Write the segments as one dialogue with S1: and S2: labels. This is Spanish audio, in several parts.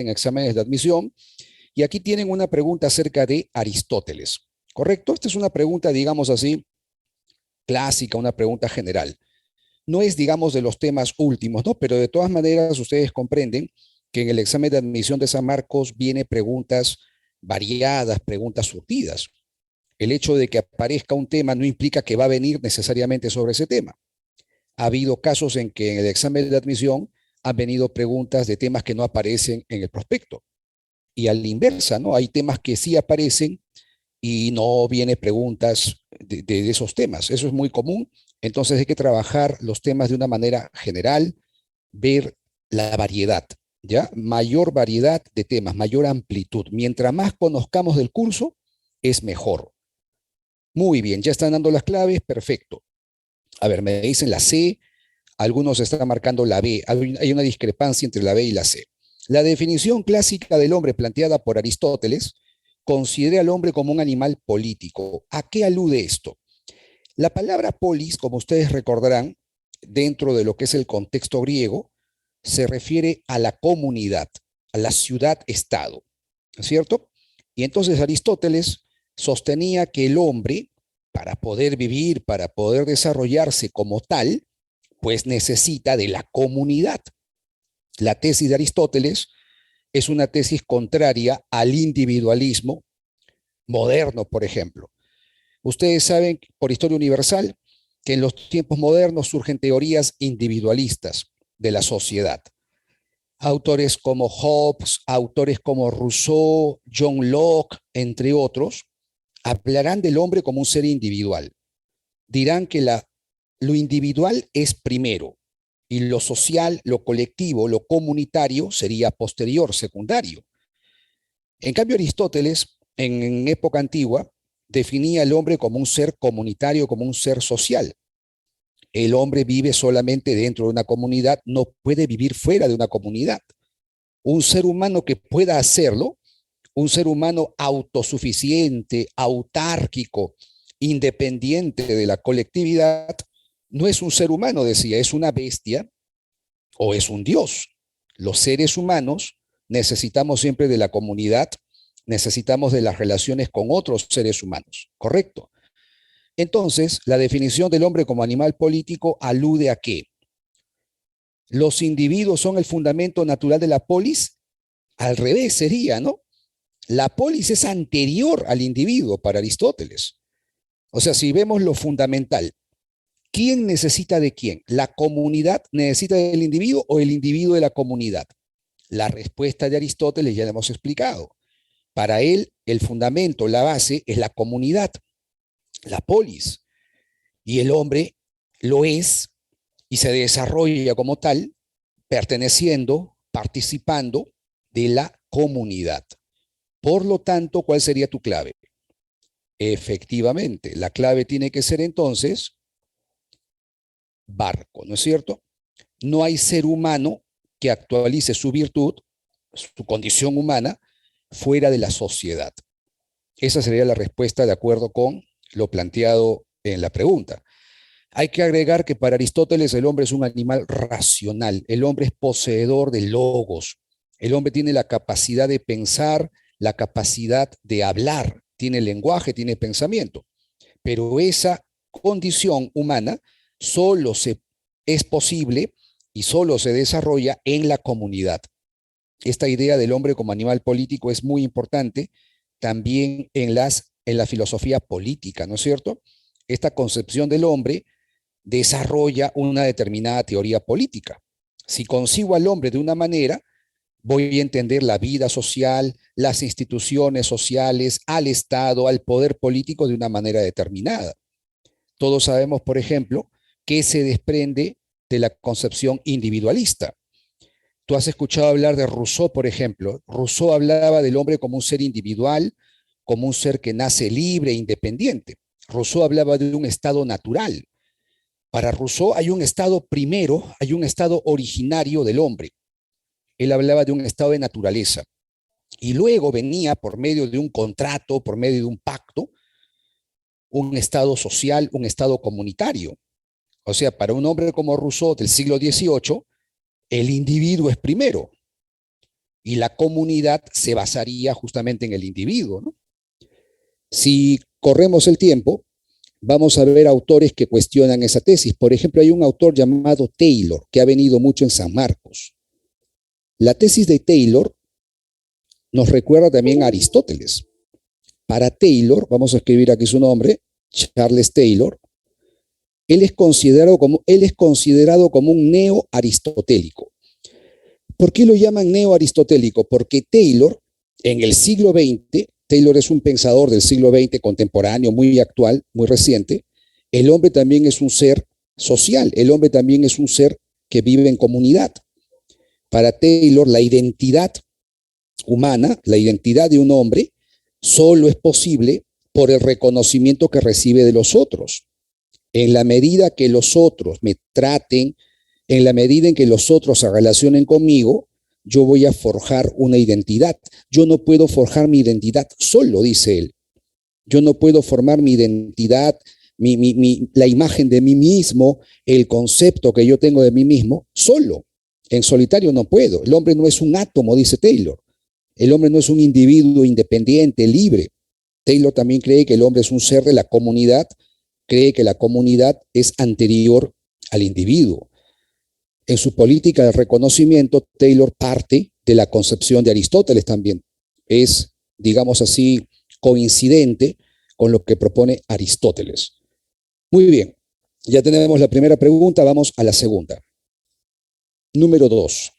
S1: en exámenes de admisión. Y aquí tienen una pregunta acerca de Aristóteles, ¿correcto? Esta es una pregunta, digamos así, clásica, una pregunta general. No es, digamos, de los temas últimos, ¿no? Pero de todas maneras, ustedes comprenden que en el examen de admisión de San Marcos viene preguntas variadas, preguntas surtidas. El hecho de que aparezca un tema no implica que va a venir necesariamente sobre ese tema. Ha habido casos en que en el examen de admisión han venido preguntas de temas que no aparecen en el prospecto. Y a la inversa, ¿no? Hay temas que sí aparecen y no viene preguntas de esos temas. Eso es muy común. Entonces hay que trabajar los temas de una manera general, ver la variedad, ¿ya? Mayor variedad de temas, mayor amplitud. Mientras más conozcamos del curso, es mejor. Muy bien, ya están dando las claves, perfecto. A ver, me dicen la C, algunos están marcando la B. Hay una discrepancia entre la B y la C. La definición clásica del hombre planteada por Aristóteles considera al hombre como un animal político. ¿A qué alude esto? La palabra polis, como ustedes recordarán, dentro de lo que es el contexto griego, se refiere a la comunidad, a la ciudad-estado, ¿no es cierto? Y entonces Aristóteles sostenía que el hombre, para poder vivir, para poder desarrollarse como tal, pues necesita de la comunidad. La tesis de Aristóteles es una tesis contraria al individualismo moderno, por ejemplo. Ustedes saben por historia universal que en los tiempos modernos surgen teorías individualistas de la sociedad. Autores como Hobbes, autores como Rousseau, John Locke, entre otros, hablarán del hombre como un ser individual. Dirán que lo individual es primero y lo social, lo colectivo, lo comunitario sería posterior, secundario. En cambio, Aristóteles, en época antigua, definía al hombre como un ser comunitario, como un ser social. El hombre vive solamente dentro de una comunidad, no puede vivir fuera de una comunidad. Un ser humano que pueda hacerlo, un ser humano autosuficiente, autárquico, independiente de la colectividad, no es un ser humano, decía, es una bestia o es un dios. Los seres humanos necesitamos siempre de la comunidad, necesitamos de las relaciones con otros seres humanos, ¿correcto? Entonces, la definición del hombre como animal político alude a que los individuos son el fundamento natural de la polis. Al revés sería, ¿no? La polis es anterior al individuo para Aristóteles. O sea, si vemos lo fundamental, ¿quién necesita de quién? ¿La comunidad necesita del individuo o el individuo de la comunidad? La respuesta de Aristóteles ya la hemos explicado. Para él, el fundamento, la base, es la comunidad, la polis. Y el hombre lo es y se desarrolla como tal, perteneciendo, participando de la comunidad. Por lo tanto, ¿cuál sería tu clave? Efectivamente, la clave tiene que ser entonces barco, ¿no es cierto? No hay ser humano que actualice su virtud, su condición humana, fuera de la sociedad. Esa sería la respuesta de acuerdo con lo planteado en la pregunta. Hay que agregar que para Aristóteles el hombre es un animal racional, el hombre es poseedor de logos, el hombre tiene la capacidad de pensar, la capacidad de hablar, tiene lenguaje, tiene pensamiento, pero esa condición humana solo es posible y solo se desarrolla en la comunidad. Esta idea del hombre como animal político es muy importante también en la filosofía política, ¿no es cierto? Esta concepción del hombre desarrolla una determinada teoría política. Si concibo al hombre de una manera, voy a entender la vida social, las instituciones sociales, al Estado, al poder político de una manera determinada. Todos sabemos, por ejemplo, que se desprende de la concepción individualista. Tú has escuchado hablar de Rousseau, por ejemplo. Rousseau hablaba del hombre como un ser individual, como un ser que nace libre e independiente. Rousseau hablaba de un estado natural. Para Rousseau hay un estado primero, hay un estado originario del hombre. Él hablaba de un estado de naturaleza. Y luego venía por medio de un contrato, por medio de un pacto, un estado social, un estado comunitario. O sea, para un hombre como Rousseau del siglo XVIII, el individuo es primero. y la comunidad se basaría justamente en el individuo, ¿no? Si corremos el tiempo, vamos a ver autores que cuestionan esa tesis. Por ejemplo, hay un autor llamado Taylor, que ha venido mucho en San Marcos. La tesis de Taylor nos recuerda también a Aristóteles. Para Taylor, vamos a escribir aquí su nombre, Charles Taylor, él es considerado como un neo-aristotélico. ¿Por qué lo llaman neo-aristotélico? Porque Taylor, en el siglo XX, Taylor es un pensador del siglo XX contemporáneo, muy actual, muy reciente, el hombre también es un ser social, el hombre también es un ser que vive en comunidad. Para Taylor, la identidad humana, la identidad de un hombre, solo es posible por el reconocimiento que recibe de los otros. En la medida que los otros me traten, en la medida en que los otros se relacionen conmigo, yo voy a forjar una identidad. Yo no puedo forjar mi identidad solo, dice él. Yo no puedo formar mi identidad, la imagen de mí mismo, el concepto que yo tengo de mí mismo, solo. En solitario no puedo. El hombre no es un átomo, dice Taylor. El hombre no es un individuo independiente, libre. Taylor también cree que el hombre es un ser de la comunidad, cree que la comunidad es anterior al individuo. En su política de reconocimiento, Taylor parte de la concepción de Aristóteles también. Es, digamos así, coincidente con lo que propone Aristóteles. Muy bien, ya tenemos la primera pregunta, vamos a la segunda. Número 2.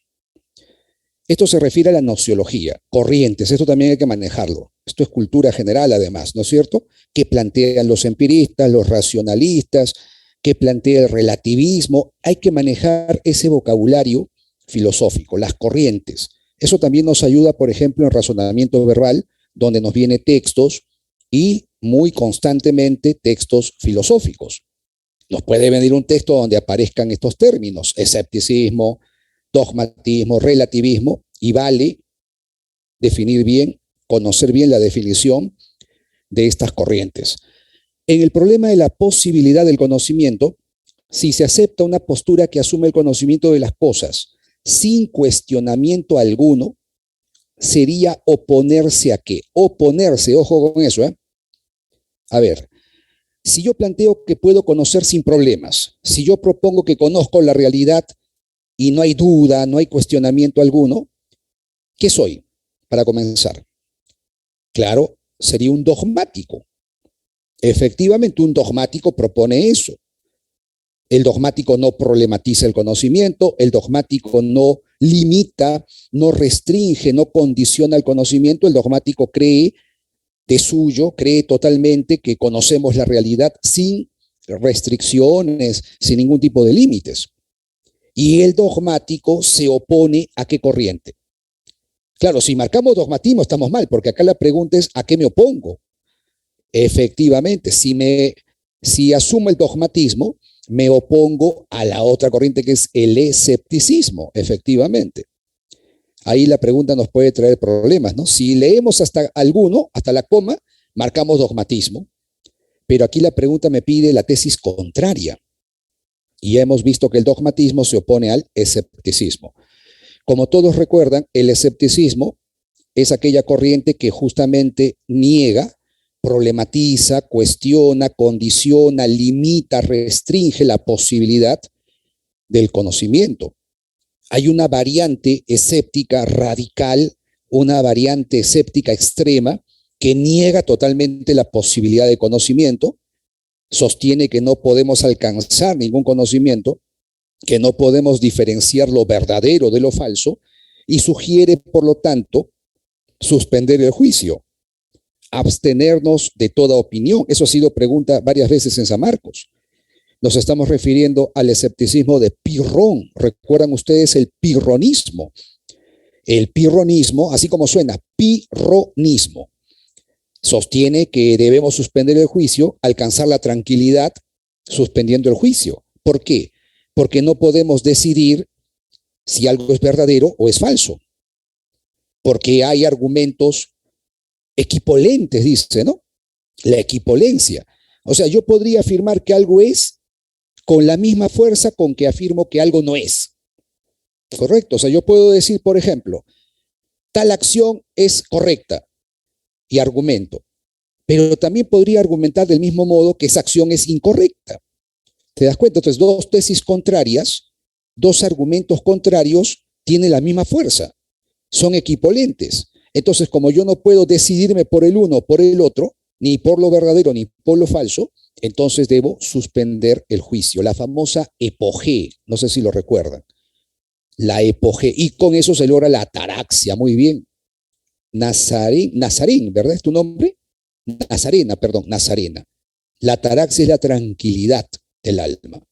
S1: Esto se refiere a la nociología, corrientes, esto también hay que manejarlo. Esto es cultura general además, ¿no es cierto? Que plantean los empiristas, los racionalistas, que plantea el relativismo. Hay que manejar ese vocabulario filosófico, las corrientes. Eso también nos ayuda, por ejemplo, en razonamiento verbal, donde nos vienen textos y muy constantemente textos filosóficos. Nos puede venir un texto donde aparezcan estos términos, escepticismo, dogmatismo, relativismo, y vale definir bien, conocer bien la definición de estas corrientes. En el problema de la posibilidad del conocimiento, si se acepta una postura que asume el conocimiento de las cosas sin cuestionamiento alguno, sería oponerse a qué? Oponerse, ojo con eso, ¿eh? A ver, si yo planteo que puedo conocer sin problemas, si yo propongo que conozco la realidad y no hay duda, no hay cuestionamiento alguno, ¿qué soy? Para comenzar, claro, sería un dogmático. Efectivamente, un dogmático propone eso. El dogmático no problematiza el conocimiento, el dogmático no limita, no restringe, no condiciona el conocimiento, el dogmático cree de suyo, cree totalmente que conocemos la realidad sin restricciones, sin ningún tipo de límites. Y el dogmático se opone a qué corriente. Claro, si marcamos dogmatismo estamos mal, porque acá la pregunta es ¿a qué me opongo? Efectivamente, si asumo el dogmatismo, me opongo a la otra corriente que es el escepticismo, efectivamente. Ahí la pregunta nos puede traer problemas, ¿no? Si leemos hasta alguno, hasta la coma, marcamos dogmatismo, pero aquí la pregunta me pide la tesis contraria. Y ya hemos visto que el dogmatismo se opone al escepticismo. Como todos recuerdan, el escepticismo es aquella corriente que justamente niega, problematiza, cuestiona, condiciona, limita, restringe la posibilidad del conocimiento. Hay una variante escéptica radical, una variante escéptica extrema que niega totalmente la posibilidad de conocimiento, sostiene que no podemos alcanzar ningún conocimiento, que no podemos diferenciar lo verdadero de lo falso y sugiere, por lo tanto, suspender el juicio, abstenernos de toda opinión. Eso ha sido pregunta varias veces en San Marcos. Nos estamos refiriendo al escepticismo de Pirrón. ¿Recuerdan ustedes el pirronismo? El pirronismo, así como suena, pirronismo, sostiene que debemos suspender el juicio, alcanzar la tranquilidad suspendiendo el juicio. ¿Por qué? Porque no podemos decidir si algo es verdadero o es falso. Porque hay argumentos equipolentes, dice, ¿no? La equipolencia. O sea, yo podría afirmar que algo es con la misma fuerza con que afirmo que algo no es. ¿Correcto? O sea, yo puedo decir, por ejemplo, tal acción es correcta y argumento, pero también podría argumentar del mismo modo que esa acción es incorrecta. ¿Te das cuenta? Entonces, dos tesis contrarias, dos argumentos contrarios tienen la misma fuerza, son equipolentes. Entonces, como yo no puedo decidirme por el uno o por el otro, ni por lo verdadero ni por lo falso, entonces debo suspender el juicio, la famosa epogé, no sé si lo recuerdan, la epogé, y con eso se logra la ataraxia, muy bien. Nazarín, ¿verdad es tu nombre? Nazarena, perdón, Nazarena. La ataraxia es la tranquilidad del alma.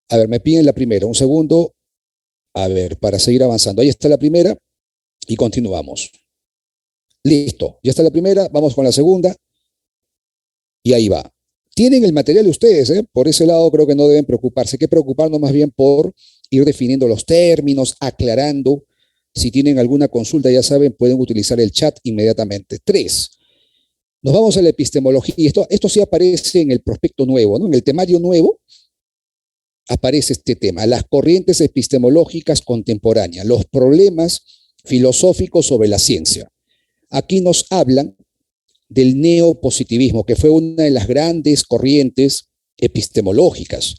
S1: A ver, me piden la primera, un segundo, a ver, para seguir avanzando. Ahí está la primera y continuamos. Listo, ya está la primera, vamos con la segunda y ahí va. Tienen el material ustedes, ¿eh? Por ese lado creo que no deben preocuparse, hay que preocuparnos más bien por ir definiendo los términos, aclarando. Si tienen alguna consulta, ya saben, pueden utilizar el chat inmediatamente. 3. Nos vamos a la epistemología. Esto sí aparece en el prospecto nuevo, ¿no? En el temario nuevo aparece este tema, las corrientes epistemológicas contemporáneas, los problemas filosóficos sobre la ciencia. Aquí nos hablan del neopositivismo, que fue una de las grandes corrientes epistemológicas.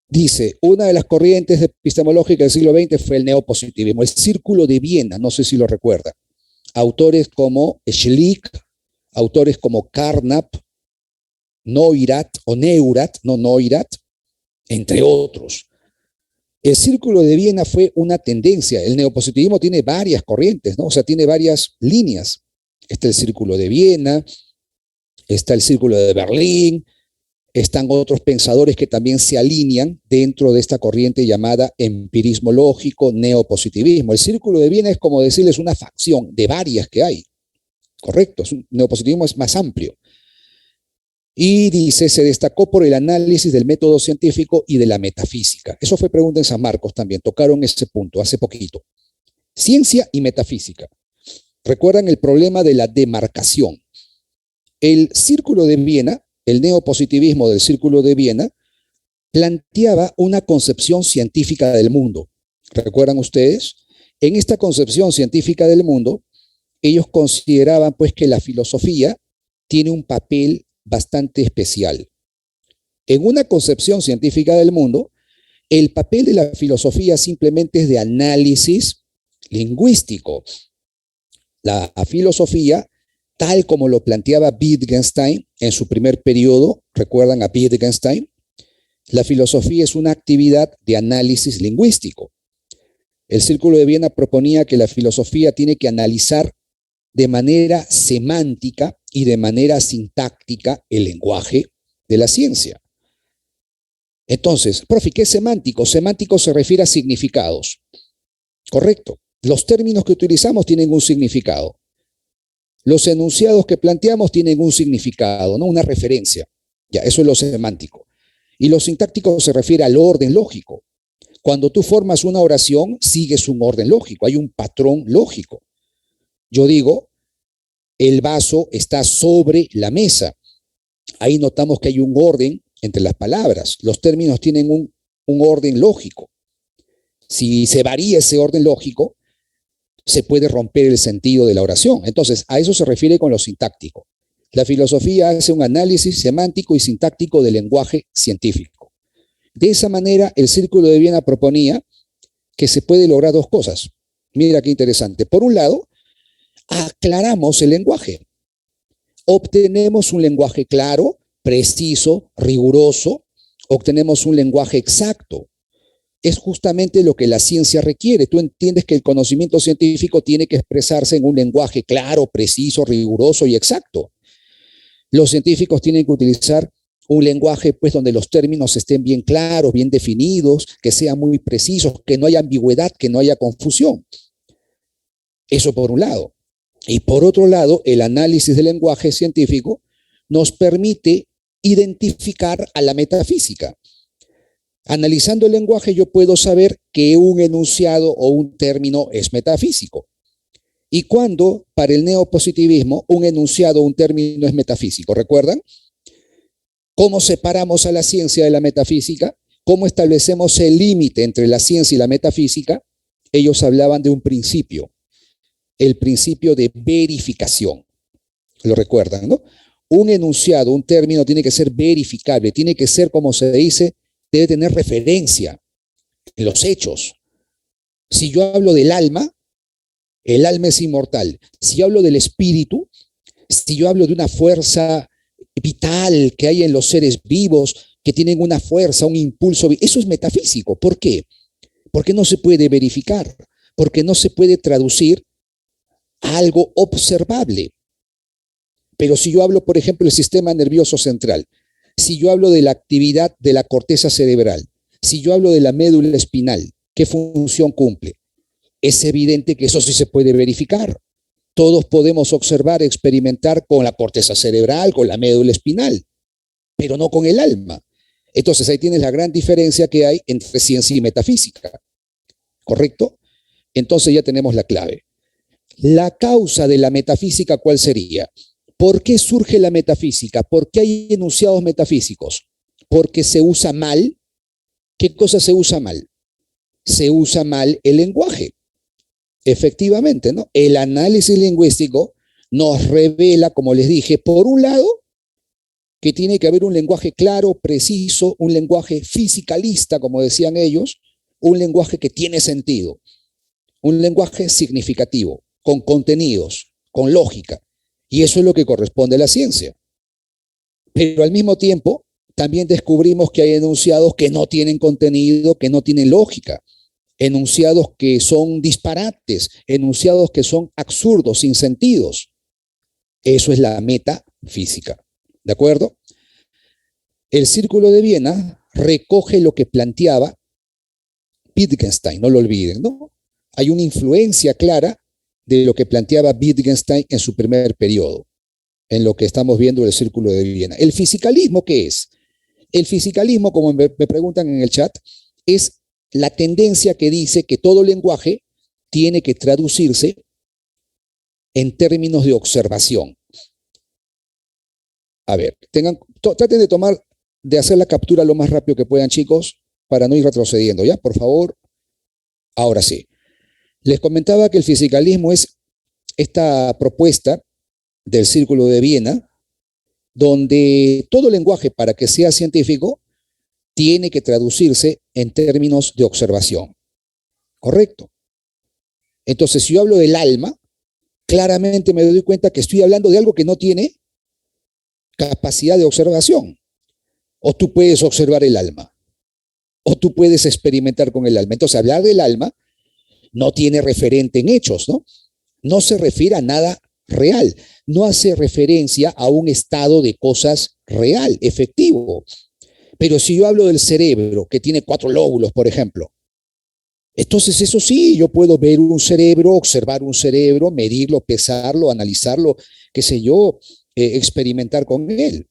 S1: Dice, una de las corrientes epistemológicas del siglo XX fue el neopositivismo, el Círculo de Viena, no sé si lo recuerdan. Autores como Schlick, autores como Carnap, Neurath, entre otros. El Círculo de Viena fue una tendencia. El neopositivismo tiene varias corrientes, ¿no? O sea, tiene varias líneas. Está el Círculo de Viena, está el Círculo de Berlín, están otros pensadores que también se alinean dentro de esta corriente llamada empirismo lógico, neopositivismo. El Círculo de Viena es como decirles una facción de varias que hay, correcto, un neopositivismo es más amplio. Y dice, se destacó por el análisis del método científico y de la metafísica. Eso fue pregunta en San Marcos también, tocaron ese punto hace poquito. Ciencia y metafísica. Recuerdan el problema de la demarcación. El Círculo de Viena, el neopositivismo del Círculo de Viena, planteaba una concepción científica del mundo. ¿Recuerdan ustedes? En esta concepción científica del mundo, ellos consideraban pues que la filosofía tiene un papel bastante especial. En una concepción científica del mundo, el papel de la filosofía simplemente es de análisis lingüístico. La filosofía, tal como lo planteaba Wittgenstein en su primer periodo, ¿recuerdan a Wittgenstein? La filosofía es una actividad de análisis lingüístico. El Círculo de Viena proponía que la filosofía tiene que analizar de manera semántica y de manera sintáctica el lenguaje de la ciencia. Entonces, profe, ¿qué es semántico? Semántico se refiere a significados. Correcto. Los términos que utilizamos tienen un significado. Los enunciados que planteamos tienen un significado, ¿no? Una referencia. Ya, eso es lo semántico. Y lo sintáctico se refiere al orden lógico. Cuando tú formas una oración, sigues un orden lógico, hay un patrón lógico. Yo digo, el vaso está sobre la mesa. Ahí notamos que hay un orden entre las palabras. Los términos tienen un orden lógico. Si se varía ese orden lógico, se puede romper el sentido de la oración. Entonces, a eso se refiere con lo sintáctico. La filosofía hace un análisis semántico y sintáctico del lenguaje científico. De esa manera, el Círculo de Viena proponía que se puede lograr dos cosas. Mira qué interesante. Por un lado, aclaramos el lenguaje. Obtenemos un lenguaje claro, preciso, riguroso. Obtenemos un lenguaje exacto. Es justamente lo que la ciencia requiere. Tú entiendes que el conocimiento científico tiene que expresarse en un lenguaje claro, preciso, riguroso y exacto. Los científicos tienen que utilizar un lenguaje pues donde los términos estén bien claros, bien definidos, que sean muy precisos, que no haya ambigüedad, que no haya confusión. Eso por un lado. Y por otro lado, el análisis del lenguaje científico nos permite identificar a la metafísica. Analizando el lenguaje yo puedo saber que un enunciado o un término es metafísico. Y cuando para el neopositivismo un enunciado o un término es metafísico, ¿recuerdan? ¿Cómo separamos a la ciencia de la metafísica? ¿Cómo establecemos el límite entre la ciencia y la metafísica? Ellos hablaban de un principio. el principio de verificación. Lo recuerdan, ¿no? Un enunciado, un término tiene que ser verificable, tiene que ser, como se dice, debe tener referencia en los hechos. Si yo hablo del alma, el alma es inmortal. Si yo hablo del espíritu, si yo hablo de una fuerza vital que hay en los seres vivos, que tienen una fuerza, un impulso, eso es metafísico. ¿Por qué? Porque no se puede verificar, porque no se puede traducir a algo observable. Pero si yo hablo, por ejemplo, del sistema nervioso central, si yo hablo de la actividad de la corteza cerebral, si yo hablo de la médula espinal, ¿qué función cumple? Es evidente que eso sí se puede verificar. Todos podemos observar, experimentar con la corteza cerebral, con la médula espinal, pero no con el alma. Entonces ahí tienes la gran diferencia que hay entre ciencia y metafísica, ¿correcto? Entonces ya tenemos la clave. La causa de la metafísica, ¿cuál sería? ¿Por qué surge la metafísica? ¿Por qué hay enunciados metafísicos? Porque se usa mal. ¿Qué cosa se usa mal? Se usa mal el lenguaje. Efectivamente, ¿no? El análisis lingüístico nos revela, como les dije, por un lado, que tiene que haber un lenguaje claro, preciso, un lenguaje fisicalista, como decían ellos, un lenguaje que tiene sentido, un lenguaje significativo, con contenidos, con lógica. Y eso es lo que corresponde a la ciencia. Pero al mismo tiempo, también descubrimos que hay enunciados que no tienen contenido, que no tienen lógica, enunciados que son disparates, enunciados que son absurdos, sin sentidos. Eso es la metafísica. ¿De acuerdo? El Círculo de Viena recoge lo que planteaba Wittgenstein, no lo olviden, ¿no? Hay una influencia clara de lo que planteaba Wittgenstein en su primer periodo, en lo que estamos viendo del Círculo de Viena. ¿El fisicalismo qué es? El fisicalismo, como me preguntan en el chat, es la tendencia que dice que todo lenguaje tiene que traducirse en términos de observación. A ver, traten de hacer la captura lo más rápido que puedan, chicos, para no ir retrocediendo, ¿ya? Por favor. Ahora sí. Les comentaba que el fisicalismo es esta propuesta del Círculo de Viena, donde todo lenguaje, para que sea científico, tiene que traducirse en términos de observación. ¿Correcto? Entonces, si yo hablo del alma, claramente me doy cuenta que estoy hablando de algo que no tiene capacidad de observación. O tú puedes observar el alma, o tú puedes experimentar con el alma. Entonces, hablar del alma no tiene referente en hechos, ¿no? No se refiere a nada real, no hace referencia a un estado de cosas real, efectivo. Pero si yo hablo del cerebro, que tiene 4 lóbulos, por ejemplo, entonces eso sí, yo puedo ver un cerebro, observar un cerebro, medirlo, pesarlo, analizarlo, qué sé yo, experimentar con él.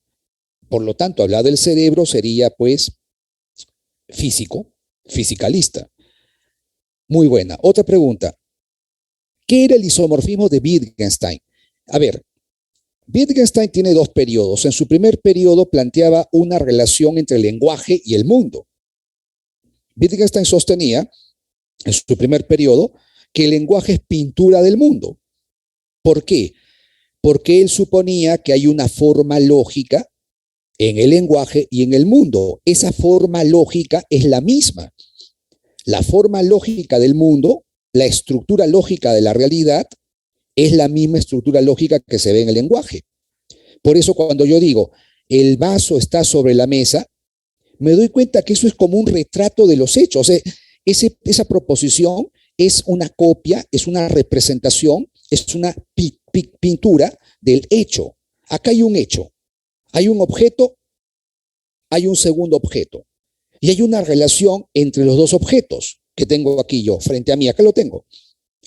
S1: Por lo tanto, hablar del cerebro sería, pues, físico, fisicalista. Muy buena. Otra pregunta. ¿Qué era el isomorfismo de Wittgenstein? A ver, Wittgenstein tiene 2 periodos. En su primer periodo planteaba una relación entre el lenguaje y el mundo. Wittgenstein sostenía, en su primer periodo, que el lenguaje es pintura del mundo. ¿Por qué? Porque él suponía que hay una forma lógica en el lenguaje y en el mundo. Esa forma lógica es la misma. La forma lógica del mundo, la estructura lógica de la realidad, es la misma estructura lógica que se ve en el lenguaje. Por eso cuando yo digo, el vaso está sobre la mesa, me doy cuenta que eso es como un retrato de los hechos. Esa proposición es una copia, es una representación, es una pintura del hecho. Acá hay un hecho, hay un objeto, hay un segundo objeto. Y hay una relación entre los 2 objetos que tengo aquí yo, frente a mí. Acá lo tengo.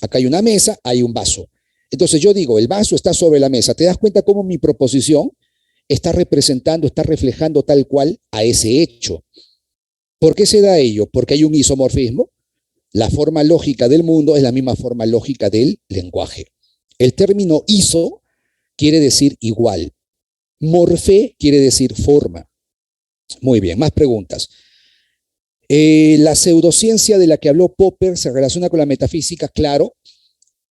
S1: Acá hay una mesa, hay un vaso. Entonces yo digo, el vaso está sobre la mesa. ¿Te das cuenta cómo mi proposición está representando, está reflejando tal cual a ese hecho? ¿Por qué se da ello? Porque hay un isomorfismo. La forma lógica del mundo es la misma forma lógica del lenguaje. El término iso quiere decir igual. Morfe quiere decir forma. Muy bien, más preguntas. La pseudociencia de la que habló Popper se relaciona con la metafísica, claro.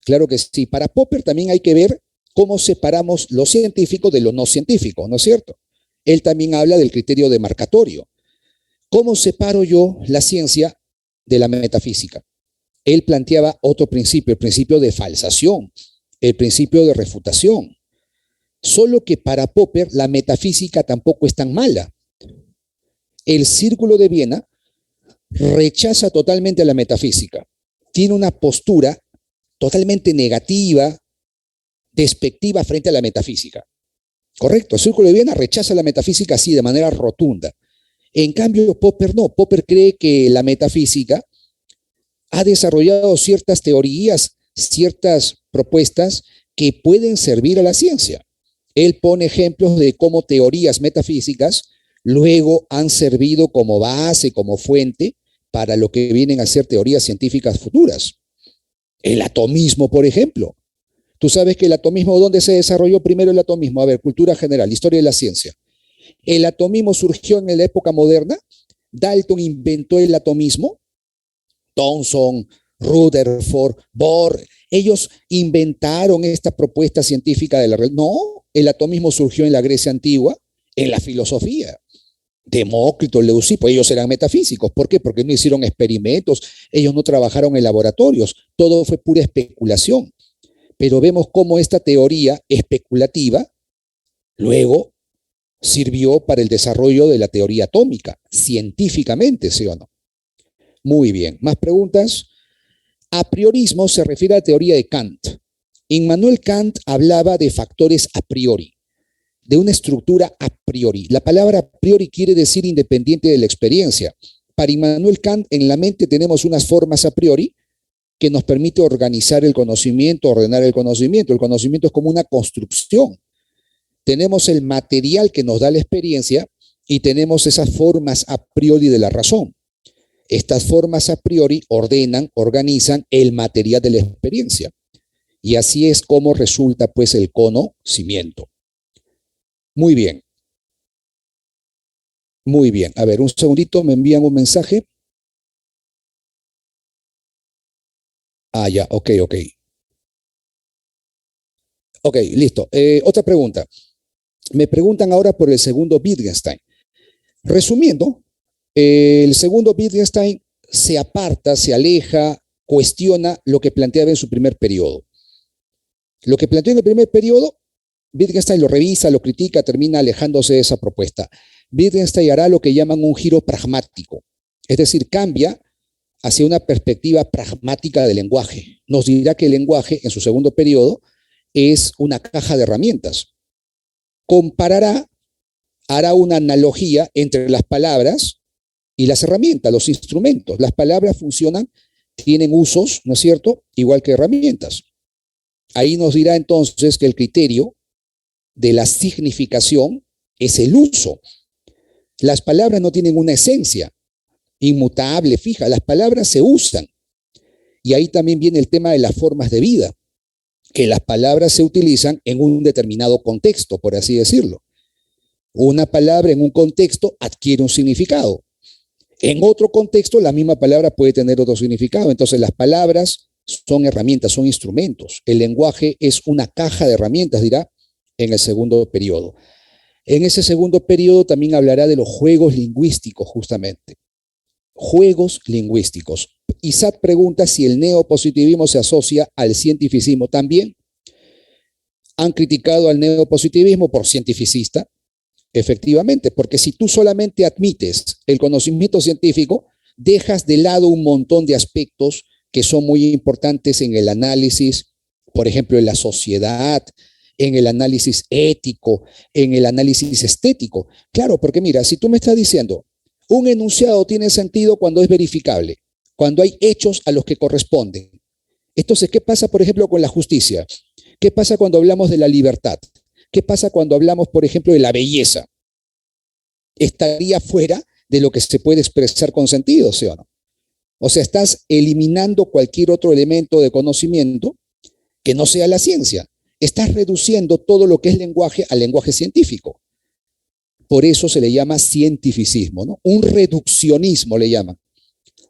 S1: Claro que sí. Para Popper también hay que ver cómo separamos lo científico de lo no científico, ¿no es cierto? Él también habla del criterio demarcatorio. ¿Cómo separo yo la ciencia de la metafísica? Él planteaba otro principio, el principio de falsación, el principio de refutación. Solo que para Popper la metafísica tampoco es tan mala. El Círculo de Viena rechaza totalmente a la metafísica. Tiene una postura totalmente negativa, despectiva frente a la metafísica. Correcto, el Círculo de Viena rechaza la metafísica así de manera rotunda. En cambio, Popper no. Popper cree que la metafísica ha desarrollado ciertas teorías, ciertas propuestas que pueden servir a la ciencia. Él pone ejemplos de cómo teorías metafísicas luego han servido como base, como fuente para lo que vienen a ser teorías científicas futuras. El atomismo, por ejemplo. Tú sabes que el atomismo, ¿dónde se desarrolló primero el atomismo? A ver, cultura general, historia de la ciencia. El atomismo surgió en la época moderna. Dalton inventó el atomismo. Thomson, Rutherford, Bohr, ellos inventaron esta propuesta científica de la realidad. No, el atomismo surgió en la Grecia antigua, en la filosofía. Demócrito, Leucipo, ellos eran metafísicos. ¿Por qué? Porque no hicieron experimentos, ellos no trabajaron en laboratorios, todo fue pura especulación. Pero vemos cómo esta teoría especulativa luego sirvió para el desarrollo de la teoría atómica, científicamente, ¿sí o no? Muy bien, ¿más preguntas? A priorismo se refiere a la teoría de Kant. Immanuel Kant hablaba de factores a priori, de una estructura a priori. La palabra a priori quiere decir independiente de la experiencia. Para Immanuel Kant, en la mente tenemos unas formas a priori que nos permite organizar el conocimiento, ordenar el conocimiento. El conocimiento es como una construcción. Tenemos el material que nos da la experiencia y tenemos esas formas a priori de la razón. Estas formas a priori ordenan, organizan el material de la experiencia. Y así es como resulta pues el conocimiento. Muy bien. Muy bien. A ver, un segundito, me envían un mensaje. Ah, ya, ok. Ok, listo. Otra pregunta. Me preguntan ahora por el segundo Wittgenstein. Resumiendo, el segundo Wittgenstein se aparta, se aleja, cuestiona lo que planteaba en su primer periodo. Lo que planteó en el primer periodo, Wittgenstein lo revisa, lo critica, termina alejándose de esa propuesta. Wittgenstein hará lo que llaman un giro pragmático, es decir, cambia hacia una perspectiva pragmática del lenguaje. Nos dirá que el lenguaje, en su segundo periodo, es una caja de herramientas. Comparará, hará una analogía entre las palabras y las herramientas, los instrumentos. Las palabras funcionan, tienen usos, ¿no es cierto?, igual que herramientas. Ahí nos dirá entonces que el criterio de la significación es el uso. Las palabras no tienen una esencia inmutable, fija. Las palabras se usan. Y ahí también viene el tema de las formas de vida, que las palabras se utilizan en un determinado contexto, por así decirlo. Una palabra en un contexto adquiere un significado. En otro contexto, la misma palabra puede tener otro significado. Entonces, las palabras son herramientas, son instrumentos. El lenguaje es una caja de herramientas, dirá, en el segundo periodo. En ese segundo periodo también hablará de los juegos lingüísticos, justamente. Juegos lingüísticos. Isaac pregunta si el neopositivismo se asocia al cientificismo. También han criticado al neopositivismo por cientificista, efectivamente, porque si tú solamente admites el conocimiento científico, dejas de lado un montón de aspectos que son muy importantes en el análisis, por ejemplo, en la sociedad, en el análisis ético, en el análisis estético. Claro, porque mira, si tú me estás diciendo, un enunciado tiene sentido cuando es verificable, cuando hay hechos a los que corresponden. Entonces, ¿qué pasa, por ejemplo, con la justicia? ¿Qué pasa cuando hablamos de la libertad? ¿Qué pasa cuando hablamos, por ejemplo, de la belleza? Estaría fuera de lo que se puede expresar con sentido, ¿sí o no? O sea, estás eliminando cualquier otro elemento de conocimiento que no sea la ciencia. Estás reduciendo todo lo que es lenguaje al lenguaje científico. Por eso se le llama cientificismo, ¿no? Un reduccionismo le llaman.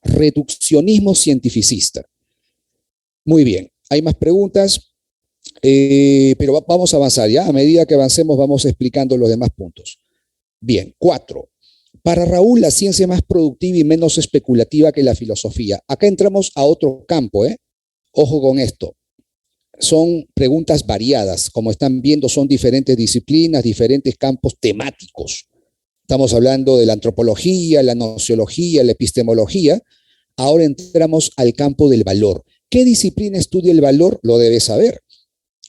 S1: Reduccionismo cientificista. Muy bien. hay más preguntas, pero vamos a avanzar ya. A medida que avancemos vamos explicando los demás puntos. Bien, 4. Para Raúl, la ciencia es más productiva y menos especulativa que la filosofía. Acá entramos a otro campo, ¿eh? Ojo con esto. Son preguntas variadas. Como están viendo, son diferentes disciplinas, diferentes campos temáticos. Estamos hablando de la antropología, la nociología, la epistemología. Ahora entramos al campo del valor. ¿Qué disciplina estudia el valor? Lo debes saber.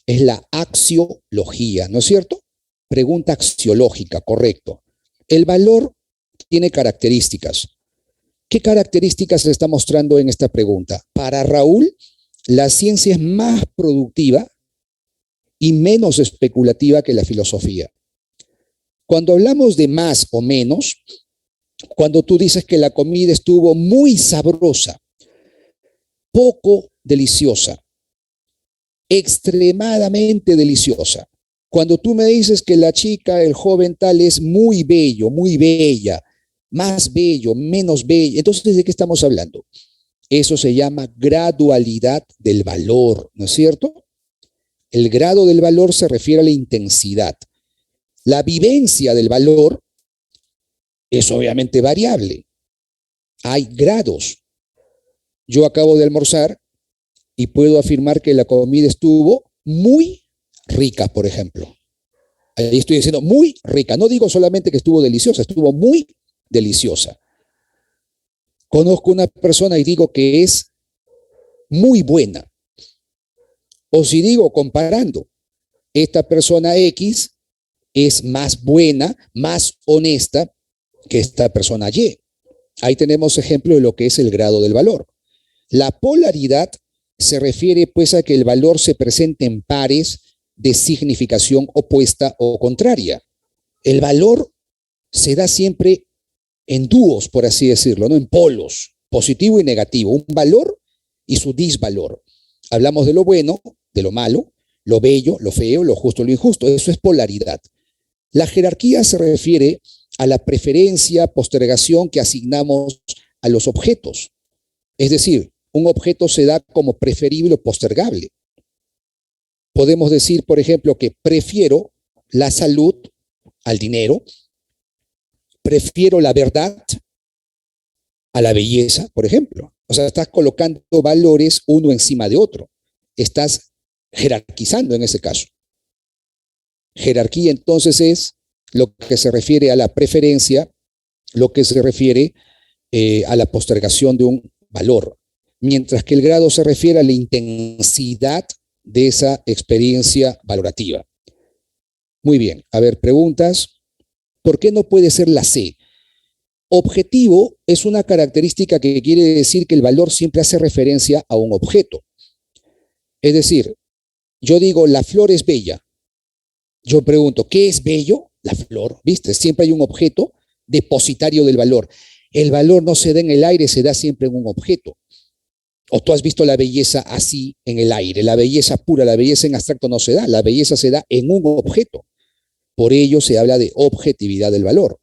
S1: Es la axiología, ¿no es cierto? Pregunta axiológica, correcto. El valor tiene características. ¿Qué características se está mostrando en esta pregunta? Para Raúl, la ciencia es más productiva y menos especulativa que la filosofía. Cuando hablamos de más o menos, cuando tú dices que la comida estuvo muy sabrosa, poco deliciosa, extremadamente deliciosa. Cuando tú me dices que la chica, el joven tal es muy bello, muy bella, más bello, menos bello, entonces ¿de qué estamos hablando? Eso se llama gradualidad del valor, ¿no es cierto? El grado del valor se refiere a la intensidad. La vivencia del valor es obviamente variable. Hay grados. Yo acabo de almorzar y puedo afirmar que la comida estuvo muy rica, por ejemplo. Ahí estoy diciendo muy rica. No digo solamente que estuvo deliciosa, estuvo muy deliciosa. Conozco una persona y digo que es muy buena. O si digo comparando, esta persona X es más buena, más honesta que esta persona Y. Ahí tenemos ejemplo de lo que es el grado del valor. La polaridad se refiere pues a que el valor se presente en pares de significación opuesta o contraria. El valor se da siempre en dúos, por así decirlo, no en polos, positivo y negativo, un valor y su disvalor. Hablamos de lo bueno, de lo malo, lo bello, lo feo, lo justo, lo injusto. Eso es polaridad. La jerarquía se refiere a la preferencia, postergación que asignamos a los objetos. Es decir, un objeto se da como preferible o postergable. Podemos decir, por ejemplo, que prefiero la salud al dinero, prefiero la verdad a la belleza, por ejemplo. O sea, estás colocando valores uno encima de otro. Estás jerarquizando en ese caso. Jerarquía entonces es lo que se refiere a la preferencia, lo que se refiere a la postergación de un valor, mientras que el grado se refiere a la intensidad de esa experiencia valorativa. Muy bien, a ver, preguntas. ¿Por qué no puede ser la C? Objetivo es una característica que quiere decir que el valor siempre hace referencia a un objeto. Es decir, yo digo, la flor es bella. Yo pregunto, ¿qué es bello? La flor, ¿viste? Siempre hay un objeto depositario del valor. El valor no se da en el aire, se da siempre en un objeto. O tú has visto la belleza así en el aire. La belleza pura, la belleza en abstracto no se da. La belleza se da en un objeto. Por ello se habla de objetividad del valor.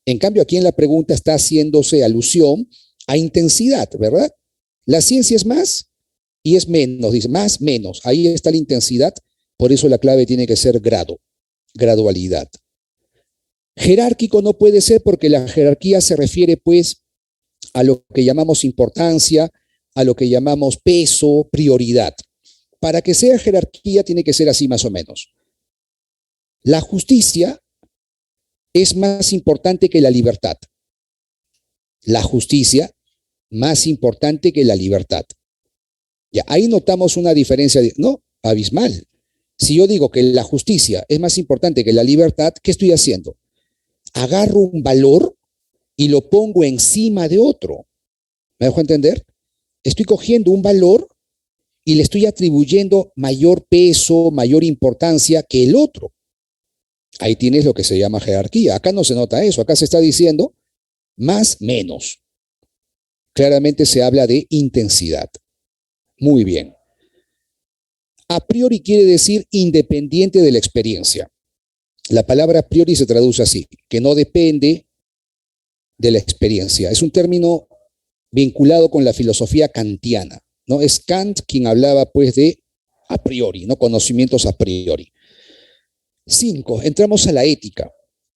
S1: En cambio, aquí en la pregunta está haciéndose alusión a intensidad, ¿verdad? La ciencia es más y es menos, dice más, menos. Ahí está la intensidad, por eso la clave tiene que ser grado, gradualidad. Jerárquico no puede ser porque la jerarquía se refiere pues a lo que llamamos importancia, a lo que llamamos peso, prioridad. Para que sea jerarquía tiene que ser así más o menos. La justicia es más importante que la libertad. La justicia más importante que la libertad. Ya, ahí notamos una diferencia, no, abismal. Si yo digo que la justicia es más importante que la libertad, ¿qué estoy haciendo? Agarro un valor y lo pongo encima de otro. ¿Me dejo entender? Estoy cogiendo un valor y le estoy atribuyendo mayor peso, mayor importancia que el otro. Ahí tienes lo que se llama jerarquía. Acá no se nota eso. Acá se está diciendo más, menos. Claramente se habla de intensidad. Muy bien. A priori quiere decir independiente de la experiencia. La palabra a priori se traduce así, que no depende de la experiencia. Es un término vinculado con la filosofía kantiana. ¿no? Es Kant quien hablaba pues de a priori, ¿no? Conocimientos a priori. 5. Entramos a la ética.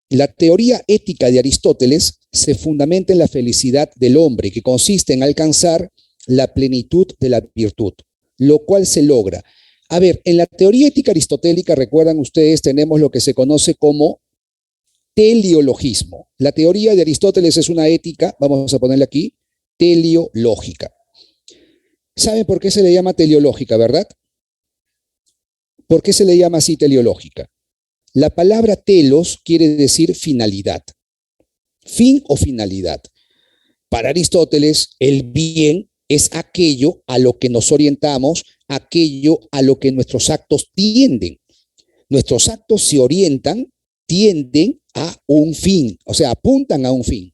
S1: La teoría ética de Aristóteles se fundamenta en la felicidad del hombre, que consiste en alcanzar la plenitud de la virtud, lo cual se logra. A ver, en la teoría ética aristotélica, recuerdan ustedes, tenemos lo que se conoce como teleologismo. La teoría de Aristóteles es una ética, vamos a ponerle aquí, teleológica. ¿Saben por qué se le llama teleológica, verdad? ¿Por qué se le llama así teleológica? La palabra telos quiere decir finalidad, fin o finalidad. Para Aristóteles, el bien es aquello a lo que nos orientamos, aquello a lo que nuestros actos tienden. Nuestros actos se orientan, tienden a un fin, o sea, apuntan a un fin.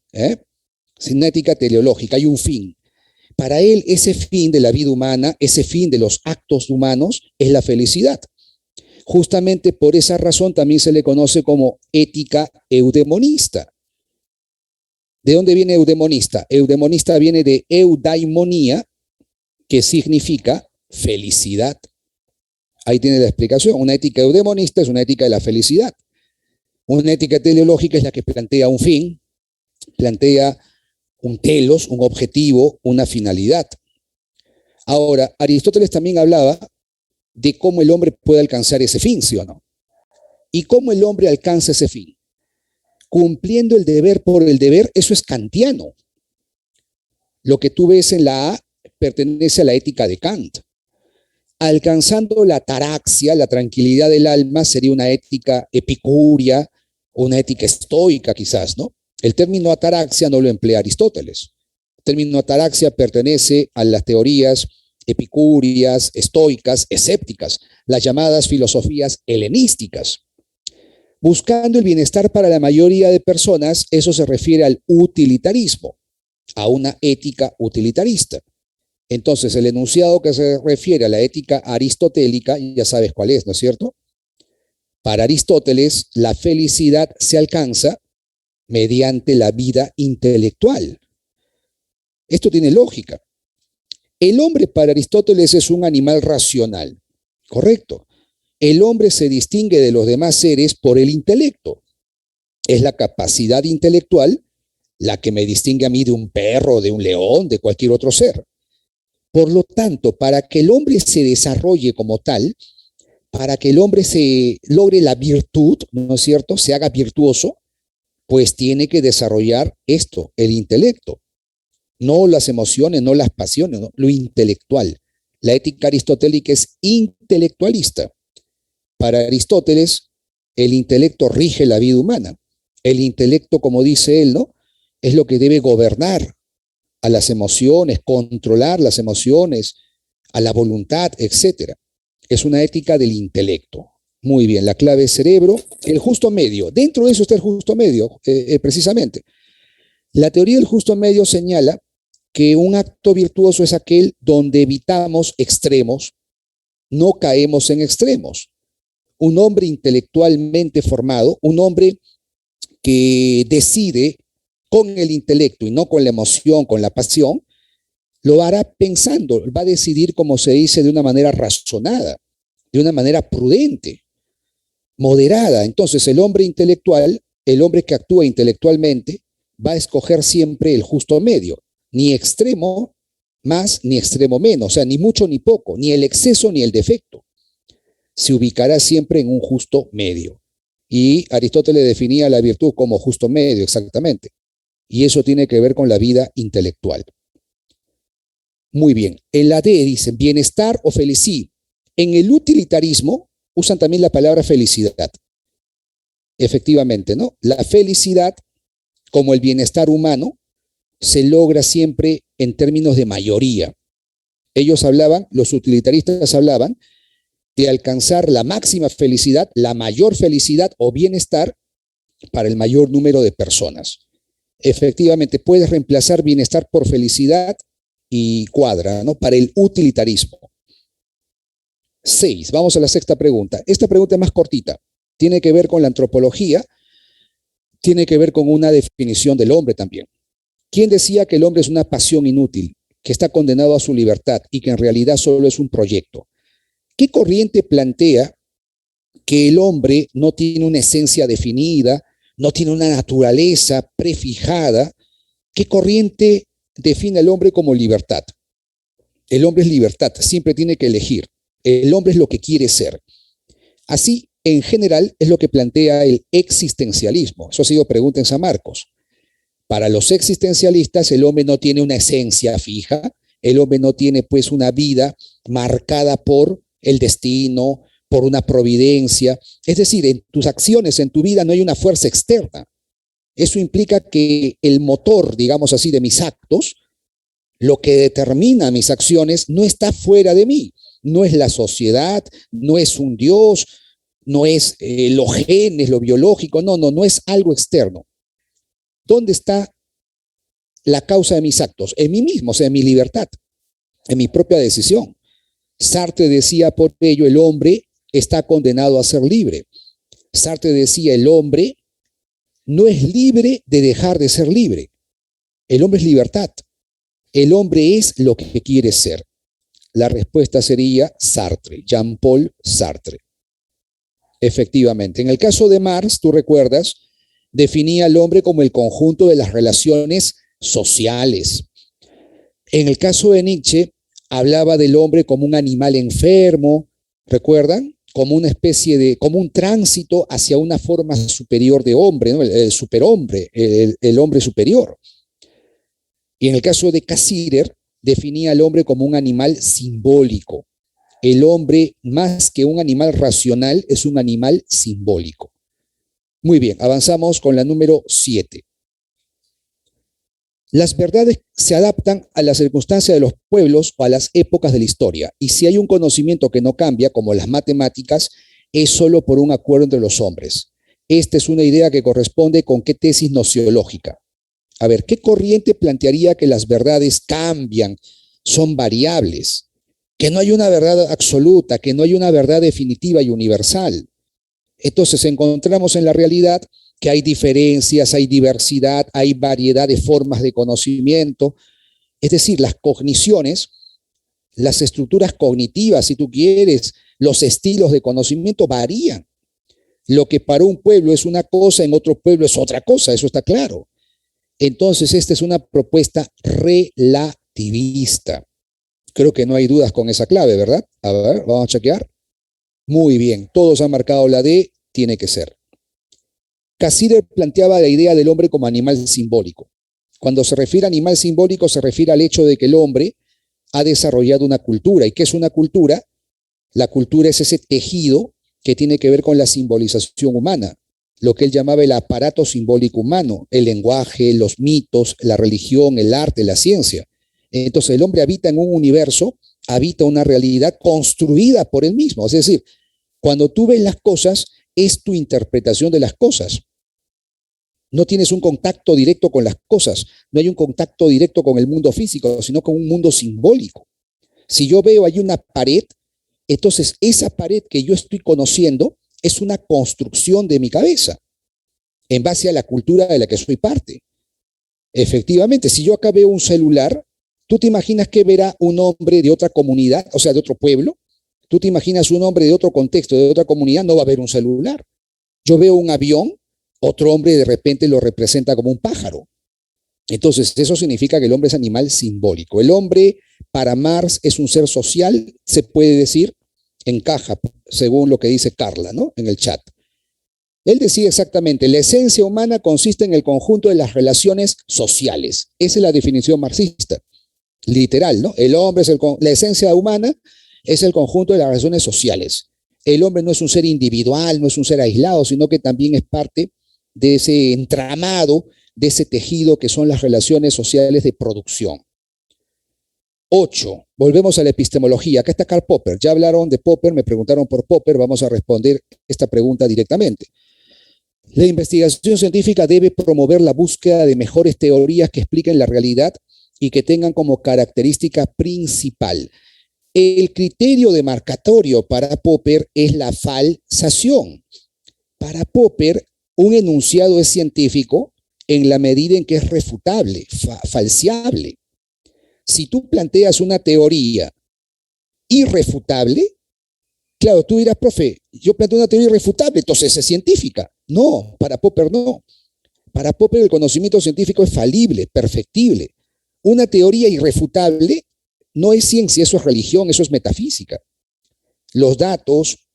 S1: Sin ética teleológica hay un fin. Para él, ese fin de la vida humana, ese fin de los actos humanos, es la felicidad. Justamente por esa razón también se le conoce como ética eudemonista. ¿De dónde viene eudemonista? Eudemonista viene de eudaimonía, que significa felicidad. Ahí tiene la explicación. Una ética eudemonista es una ética de la felicidad. Una ética teleológica es la que plantea un fin, plantea un telos, un objetivo, una finalidad. Ahora, Aristóteles también hablaba de cómo el hombre puede alcanzar ese fin, ¿sí o no? ¿Y cómo el hombre alcanza ese fin? Cumpliendo el deber por el deber, eso es kantiano. Lo que tú ves en la A pertenece a la ética de Kant. Alcanzando la ataraxia, la tranquilidad del alma, sería una ética epicúrea, una ética estoica quizás, ¿no? El término ataraxia no lo emplea Aristóteles. El término ataraxia pertenece a las teorías epicúreas, estoicas, escépticas, las llamadas filosofías helenísticas. Buscando el bienestar para la mayoría de personas, eso se refiere al utilitarismo, a una ética utilitarista. Entonces, el enunciado que se refiere a la ética aristotélica, ya sabes cuál es, ¿no es cierto? Para Aristóteles, la felicidad se alcanza mediante la vida intelectual. Esto tiene lógica. El hombre para Aristóteles es un animal racional, ¿correcto? El hombre se distingue de los demás seres por el intelecto. Es la capacidad intelectual la que me distingue a mí de un perro, de un león, de cualquier otro ser. Por lo tanto, para que el hombre se desarrolle como tal, para que el hombre se logre la virtud, ¿no es cierto?, se haga virtuoso, pues tiene que desarrollar esto, el intelecto. No las emociones, no las pasiones, no, lo intelectual. La ética aristotélica es intelectualista. Para Aristóteles, el intelecto rige la vida humana. El intelecto, como dice él, ¿no?, es lo que debe gobernar a las emociones, controlar las emociones, a la voluntad, etcétera. Es una ética del intelecto. Muy bien, la clave es cerebro, el justo medio. Dentro de eso está el justo medio, precisamente. La teoría del justo medio señala que un acto virtuoso es aquel donde evitamos extremos, no caemos en extremos. Un hombre intelectualmente formado, un hombre que decide con el intelecto y no con la emoción, con la pasión, lo hará pensando, va a decidir, como se dice, de una manera razonada, de una manera prudente, moderada. Entonces, el hombre intelectual, el hombre que actúa intelectualmente, va a escoger siempre el justo medio, ni extremo más ni extremo menos, o sea, ni mucho ni poco, ni el exceso ni el defecto. Se ubicará siempre en un justo medio. Y Aristóteles definía la virtud como justo medio, exactamente. Y eso tiene que ver con la vida intelectual. Muy bien. En la D dicen bienestar o felicidad. En el utilitarismo usan también la palabra felicidad. Efectivamente, ¿no? La felicidad, como el bienestar humano, se logra siempre en términos de mayoría. Ellos hablaban, los utilitaristas hablaban, de alcanzar la máxima felicidad, la mayor felicidad o bienestar para el mayor número de personas. Efectivamente, puedes reemplazar bienestar por felicidad y cuadra, ¿no?, para el utilitarismo. 6. Vamos a la sexta pregunta. Esta pregunta es más cortita. Tiene que ver con la antropología, tiene que ver con una definición del hombre también. ¿Quién decía que el hombre es una pasión inútil? que está condenado a su libertad y que en realidad solo es un proyecto? ¿Qué corriente plantea que el hombre no tiene una esencia definida, no tiene una naturaleza prefijada? ¿Qué corriente define al hombre como libertad? El hombre es libertad, siempre tiene que elegir. El hombre es lo que quiere ser. Así, en general, es lo que plantea el existencialismo. Eso ha sido pregunta en San Marcos. Para los existencialistas, el hombre no tiene una esencia fija, el hombre no tiene pues una vida marcada por el destino, por una providencia. Es decir, en tus acciones, en tu vida no hay una fuerza externa. Eso implica que el motor, digamos así, de mis actos, lo que determina mis acciones, no está fuera de mí. No es la sociedad, no es un Dios, no es los genes, lo biológico, no es algo externo. ¿Dónde está la causa de mis actos? En mí mismo, o sea, en mi libertad, en mi propia decisión. Sartre decía por ello, el hombre está condenado a ser libre. Sartre decía, el hombre no es libre de dejar de ser libre. El hombre es libertad. El hombre es lo que quiere ser. La respuesta sería Sartre, Jean-Paul Sartre. Efectivamente. En el caso de Marx, tú recuerdas, definía al hombre como el conjunto de las relaciones sociales. En el caso de Nietzsche, hablaba del hombre como un animal enfermo, ¿recuerdan? Como una especie de, como un tránsito hacia una forma superior de hombre, ¿no? El superhombre, el hombre superior. Y en el caso de Cassirer, definía al hombre como un animal simbólico. El hombre, más que un animal racional, es un animal simbólico. Muy bien, avanzamos con la número 7. Las verdades se adaptan a las circunstancias de los pueblos o a las épocas de la historia. Y si hay un conocimiento que no cambia, como las matemáticas, es solo por un acuerdo entre los hombres. Esta es una idea que corresponde con qué tesis nociológica. A ver, ¿qué corriente plantearía que las verdades cambian, son variables, que no hay una verdad absoluta, que no hay una verdad definitiva y universal? Entonces encontramos en la realidad que hay diferencias, hay diversidad, hay variedad de formas de conocimiento. Es decir, las cogniciones, las estructuras cognitivas, si tú quieres, los estilos de conocimiento varían. Lo que para un pueblo es una cosa, en otro pueblo es otra cosa, eso está claro. Entonces, esta es una propuesta relativista. Creo que no hay dudas con esa clave, ¿verdad? A ver, vamos a chequear. Muy bien, todos han marcado la D, tiene que ser. Cassirer planteaba la idea del hombre como animal simbólico. Cuando se refiere a animal simbólico, se refiere al hecho de que el hombre ha desarrollado una cultura. ¿Y qué es una cultura? La cultura es ese tejido que tiene que ver con la simbolización humana, lo que él llamaba el aparato simbólico humano, el lenguaje, los mitos, la religión, el arte, la ciencia. Entonces el hombre habita en un universo, habita una realidad construida por él mismo. Es decir, cuando tú ves las cosas, es tu interpretación de las cosas. No tienes un contacto directo con las cosas, no hay un contacto directo con el mundo físico, sino con un mundo simbólico. Si yo veo ahí una pared, entonces esa pared que yo estoy conociendo es una construcción de mi cabeza, en base a la cultura de la que soy parte. Efectivamente, si yo acá veo un celular, ¿tú te imaginas que verá un hombre de otra comunidad, o sea, de otro pueblo? ¿Tú te imaginas un hombre de otro contexto, de otra comunidad? No va a haber un celular. Yo veo un avión, otro hombre de repente lo representa como un pájaro. Entonces, eso significa que el hombre es animal simbólico. El hombre, para Marx, es un ser social, se puede decir, encaja, según lo que dice Carla, ¿no? En el chat. Él decía exactamente, la esencia humana consiste en el conjunto de las relaciones sociales. Esa es la definición marxista, literal, ¿no? El hombre es la esencia humana es el conjunto de las relaciones sociales. El hombre no es un ser individual, no es un ser aislado, sino que también es parte de ese entramado, de ese tejido que son las relaciones sociales de producción. 8. Volvemos a la epistemología. Acá está Karl Popper. Ya hablaron de Popper, me preguntaron por Popper, vamos a responder esta pregunta directamente. La investigación científica debe promover la búsqueda de mejores teorías que expliquen la realidad y que tengan como característica principal. El criterio demarcatorio para Popper es la falsación. Para Popper, un enunciado es científico en la medida en que es refutable, falseable. Si tú planteas una teoría irrefutable, claro, tú dirás, profe, yo planteo una teoría irrefutable, entonces es científica. No, para Popper no. Para Popper el conocimiento científico es falible, perfectible. Una teoría irrefutable no es ciencia, eso es religión, eso es metafísica. Los datos,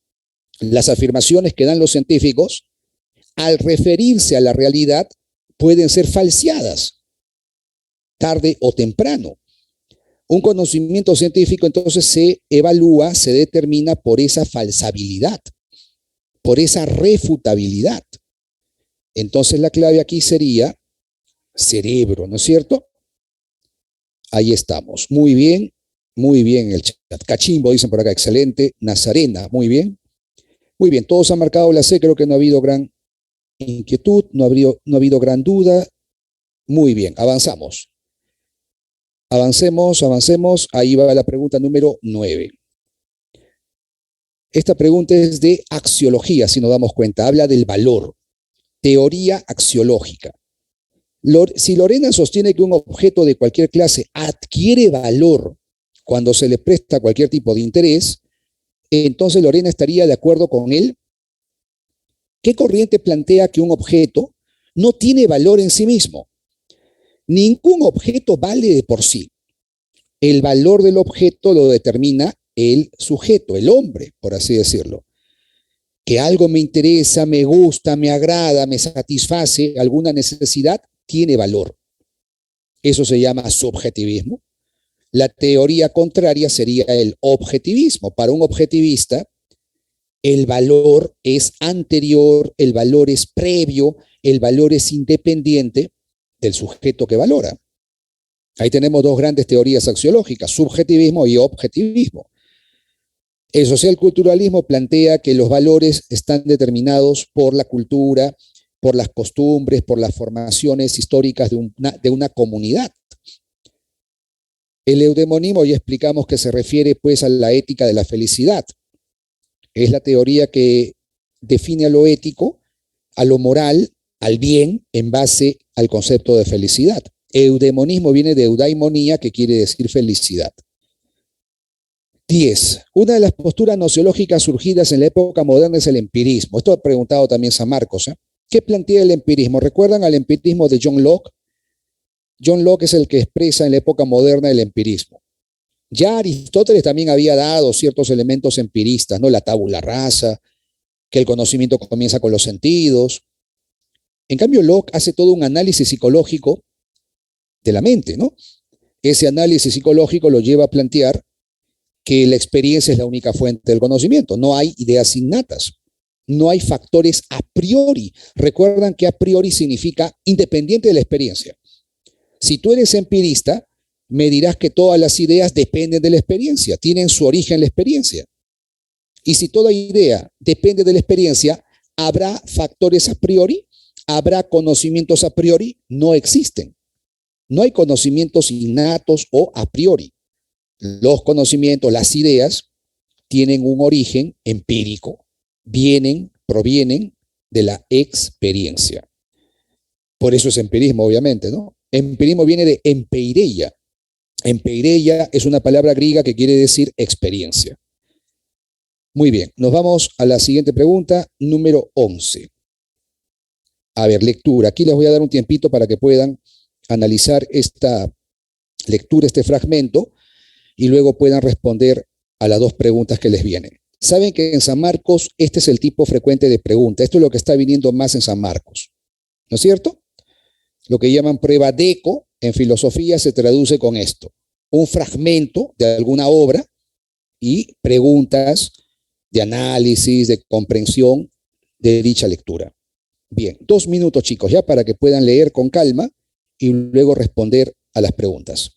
S1: las afirmaciones que dan los científicos, al referirse a la realidad, pueden ser falseadas, tarde o temprano. Un conocimiento científico entonces se evalúa, se determina por esa falsabilidad, por esa refutabilidad. Entonces la clave aquí sería cerebro, ¿no es cierto? Ahí estamos. Muy bien el chat. Cachimbo, dicen por acá, excelente. Nazarena, muy bien. Muy bien, todos han marcado la C, creo que no ha habido gran inquietud, no ha habido gran duda. Muy bien, avanzamos. Avancemos. Ahí va la pregunta número 9. Esta pregunta es de axiología, si nos damos cuenta. Habla del valor. Teoría axiológica. Si Lorena sostiene que un objeto de cualquier clase adquiere valor cuando se le presta cualquier tipo de interés, entonces Lorena estaría de acuerdo con él. ¿Qué corriente plantea que un objeto no tiene valor en sí mismo? Ningún objeto vale de por sí. El valor del objeto lo determina el sujeto, el hombre, por así decirlo. Que algo me interesa, me gusta, me agrada, me satisface alguna necesidad, tiene valor. Eso se llama subjetivismo. La teoría contraria sería el objetivismo. Para un objetivista, el valor es anterior, el valor es previo, el valor es independiente del sujeto que valora. Ahí tenemos dos grandes teorías axiológicas, subjetivismo y objetivismo. El socialculturalismo plantea que los valores están determinados por la cultura, por las costumbres, por las formaciones históricas de una comunidad. El eudemonismo ya explicamos que se refiere pues a la ética de la felicidad. Es la teoría que define a lo ético, a lo moral, al bien, en base al concepto de felicidad. Eudemonismo viene de eudaimonía, que quiere decir felicidad. 10. Una de las posturas nociológicas surgidas en la época moderna es el empirismo. Esto ha preguntado también San Marcos. ¿Qué plantea el empirismo? ¿Recuerdan al empirismo de John Locke? John Locke es el que expresa en la época moderna el empirismo. Ya Aristóteles también había dado ciertos elementos empiristas, ¿no? La tabula rasa, que el conocimiento comienza con los sentidos. En cambio, Locke hace todo un análisis psicológico de la mente, ¿no? Ese análisis psicológico lo lleva a plantear que la experiencia es la única fuente del conocimiento. No hay ideas innatas. No hay factores a priori. Recuerdan que a priori significa independiente de la experiencia. Si tú eres empirista, me dirás que todas las ideas dependen de la experiencia, tienen su origen en la experiencia. Y si toda idea depende de la experiencia, ¿habrá factores a priori? ¿Habrá conocimientos a priori? No existen. No hay conocimientos innatos o a priori. Los conocimientos, las ideas, tienen un origen empírico, provienen de la experiencia. Por eso es empirismo, obviamente, ¿no? Empirismo viene de empeireia. Empeireia es una palabra griega que quiere decir experiencia. Muy bien, nos vamos a la siguiente pregunta, número 11. A ver, lectura. Aquí les voy a dar un tiempito para que puedan analizar esta lectura, este fragmento, y luego puedan responder a las dos preguntas que les vienen. Saben que en San Marcos este es el tipo frecuente de pregunta. Esto es lo que está viniendo más en San Marcos. ¿No es cierto? Lo que llaman prueba DECO en filosofía se traduce con esto. Un fragmento de alguna obra y preguntas de análisis, de comprensión de dicha lectura. Bien, 2 minutos, chicos, ya para que puedan leer con calma y luego responder a las preguntas.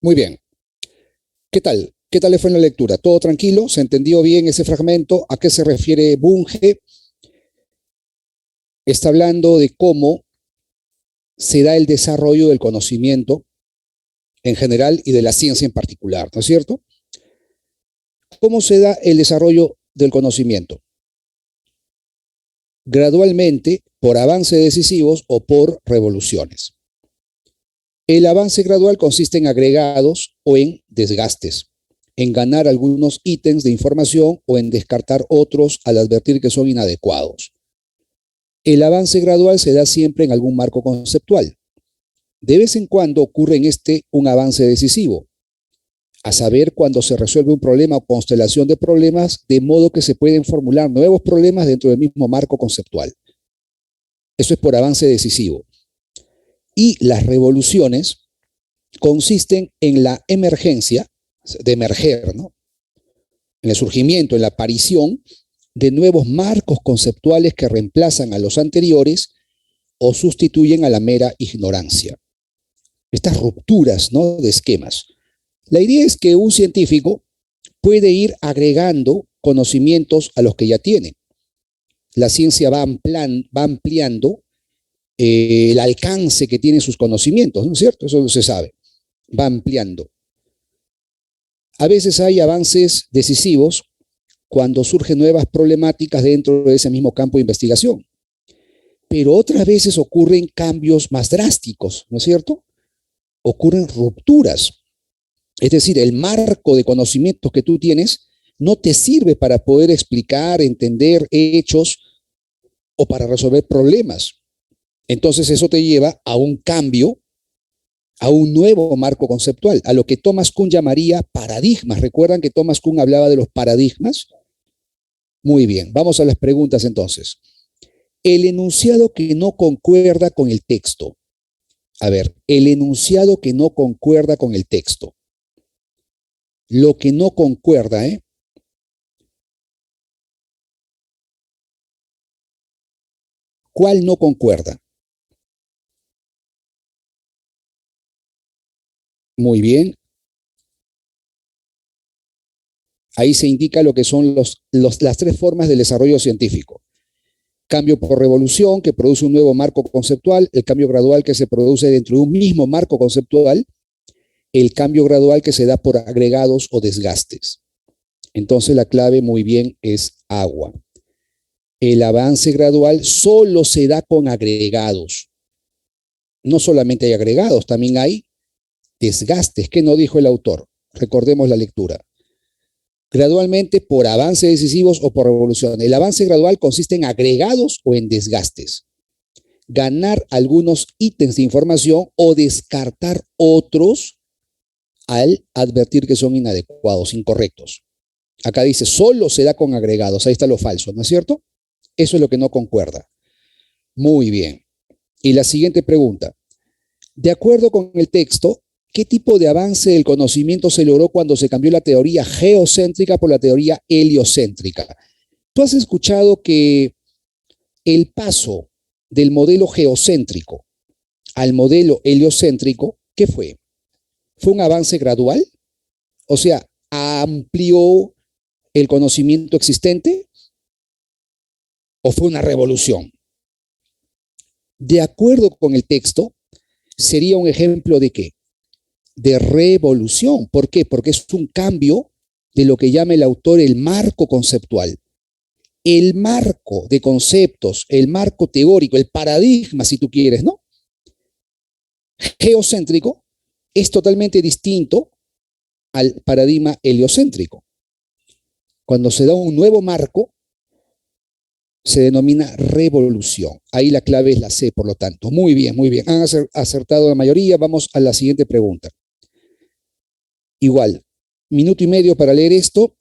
S1: Muy bien. ¿Qué tal? ¿Qué tal le fue en la lectura? ¿Todo tranquilo? ¿Se entendió bien ese fragmento? ¿A qué se refiere Bunge? Está hablando de cómo se da el desarrollo del conocimiento en general y de la ciencia en particular, ¿no es cierto? ¿Cómo se da el desarrollo del conocimiento? Gradualmente, por avances decisivos o por revoluciones. El avance gradual consiste en agregados o en desgastes, en ganar algunos ítems de información o en descartar otros al advertir que son inadecuados. El avance gradual se da siempre en algún marco conceptual. De vez en cuando ocurre en este un avance decisivo, a saber, cuando se resuelve un problema o constelación de problemas, de modo que se pueden formular nuevos problemas dentro del mismo marco conceptual. Eso es por avance decisivo. Y las revoluciones consisten en la emergencia, de emerger, ¿no? En el surgimiento, en la aparición de nuevos marcos conceptuales que reemplazan a los anteriores o sustituyen a la mera ignorancia. Estas rupturas, ¿no?, de esquemas. La idea es que un científico puede ir agregando conocimientos a los que ya tiene. La ciencia va ampliando el alcance que tienen sus conocimientos, ¿no es cierto? Eso se sabe, va ampliando. A veces hay avances decisivos cuando surgen nuevas problemáticas dentro de ese mismo campo de investigación, pero otras veces ocurren cambios más drásticos, ¿no es cierto? Ocurren rupturas. Es decir, el marco de conocimientos que tú tienes no te sirve para poder explicar, entender hechos o para resolver problemas. Entonces eso te lleva a un cambio, a un nuevo marco conceptual, a lo que Thomas Kuhn llamaría paradigmas. ¿Recuerdan que Thomas Kuhn hablaba de los paradigmas? Muy bien, vamos a las preguntas entonces. El enunciado que no concuerda con el texto. A ver, el enunciado que no concuerda con el texto. Lo que no concuerda, ¿eh? ¿Cuál no concuerda? Muy bien. Ahí se indica lo que son las tres formas del desarrollo científico. Cambio por revolución, que produce un nuevo marco conceptual, el cambio gradual que se produce dentro de un mismo marco conceptual, el cambio gradual que se da por agregados o desgastes. Entonces la clave muy bien es agua. El avance gradual solo se da con agregados. No solamente hay agregados, también hay desgastes. ¿Qué no dijo el autor? Recordemos la lectura. Gradualmente por avances decisivos o por revolución. El avance gradual consiste en agregados o en desgastes. Ganar algunos ítems de información o descartar otros al advertir que son inadecuados, incorrectos. Acá dice, solo se da con agregados. Ahí está lo falso, ¿no es cierto? Eso es lo que no concuerda. Muy bien. Y la siguiente pregunta. De acuerdo con el texto, ¿qué tipo de avance del conocimiento se logró cuando se cambió la teoría geocéntrica por la teoría heliocéntrica? ¿Tú has escuchado que el paso del modelo geocéntrico al modelo heliocéntrico, ¿qué fue? ¿Fue un avance gradual? O sea, ¿amplió el conocimiento existente o fue una revolución? De acuerdo con el texto, sería un ejemplo de qué? De revolución. ¿Por qué? Porque es un cambio de lo que llama el autor el marco conceptual. El marco de conceptos, el marco teórico, el paradigma, si tú quieres, ¿no? Geocéntrico es totalmente distinto al paradigma heliocéntrico. Cuando se da un nuevo marco, se denomina revolución. Ahí la clave es la C, por lo tanto. Muy bien, muy bien. Han acertado la mayoría. Vamos a la siguiente pregunta. Igual, minuto y medio para leer esto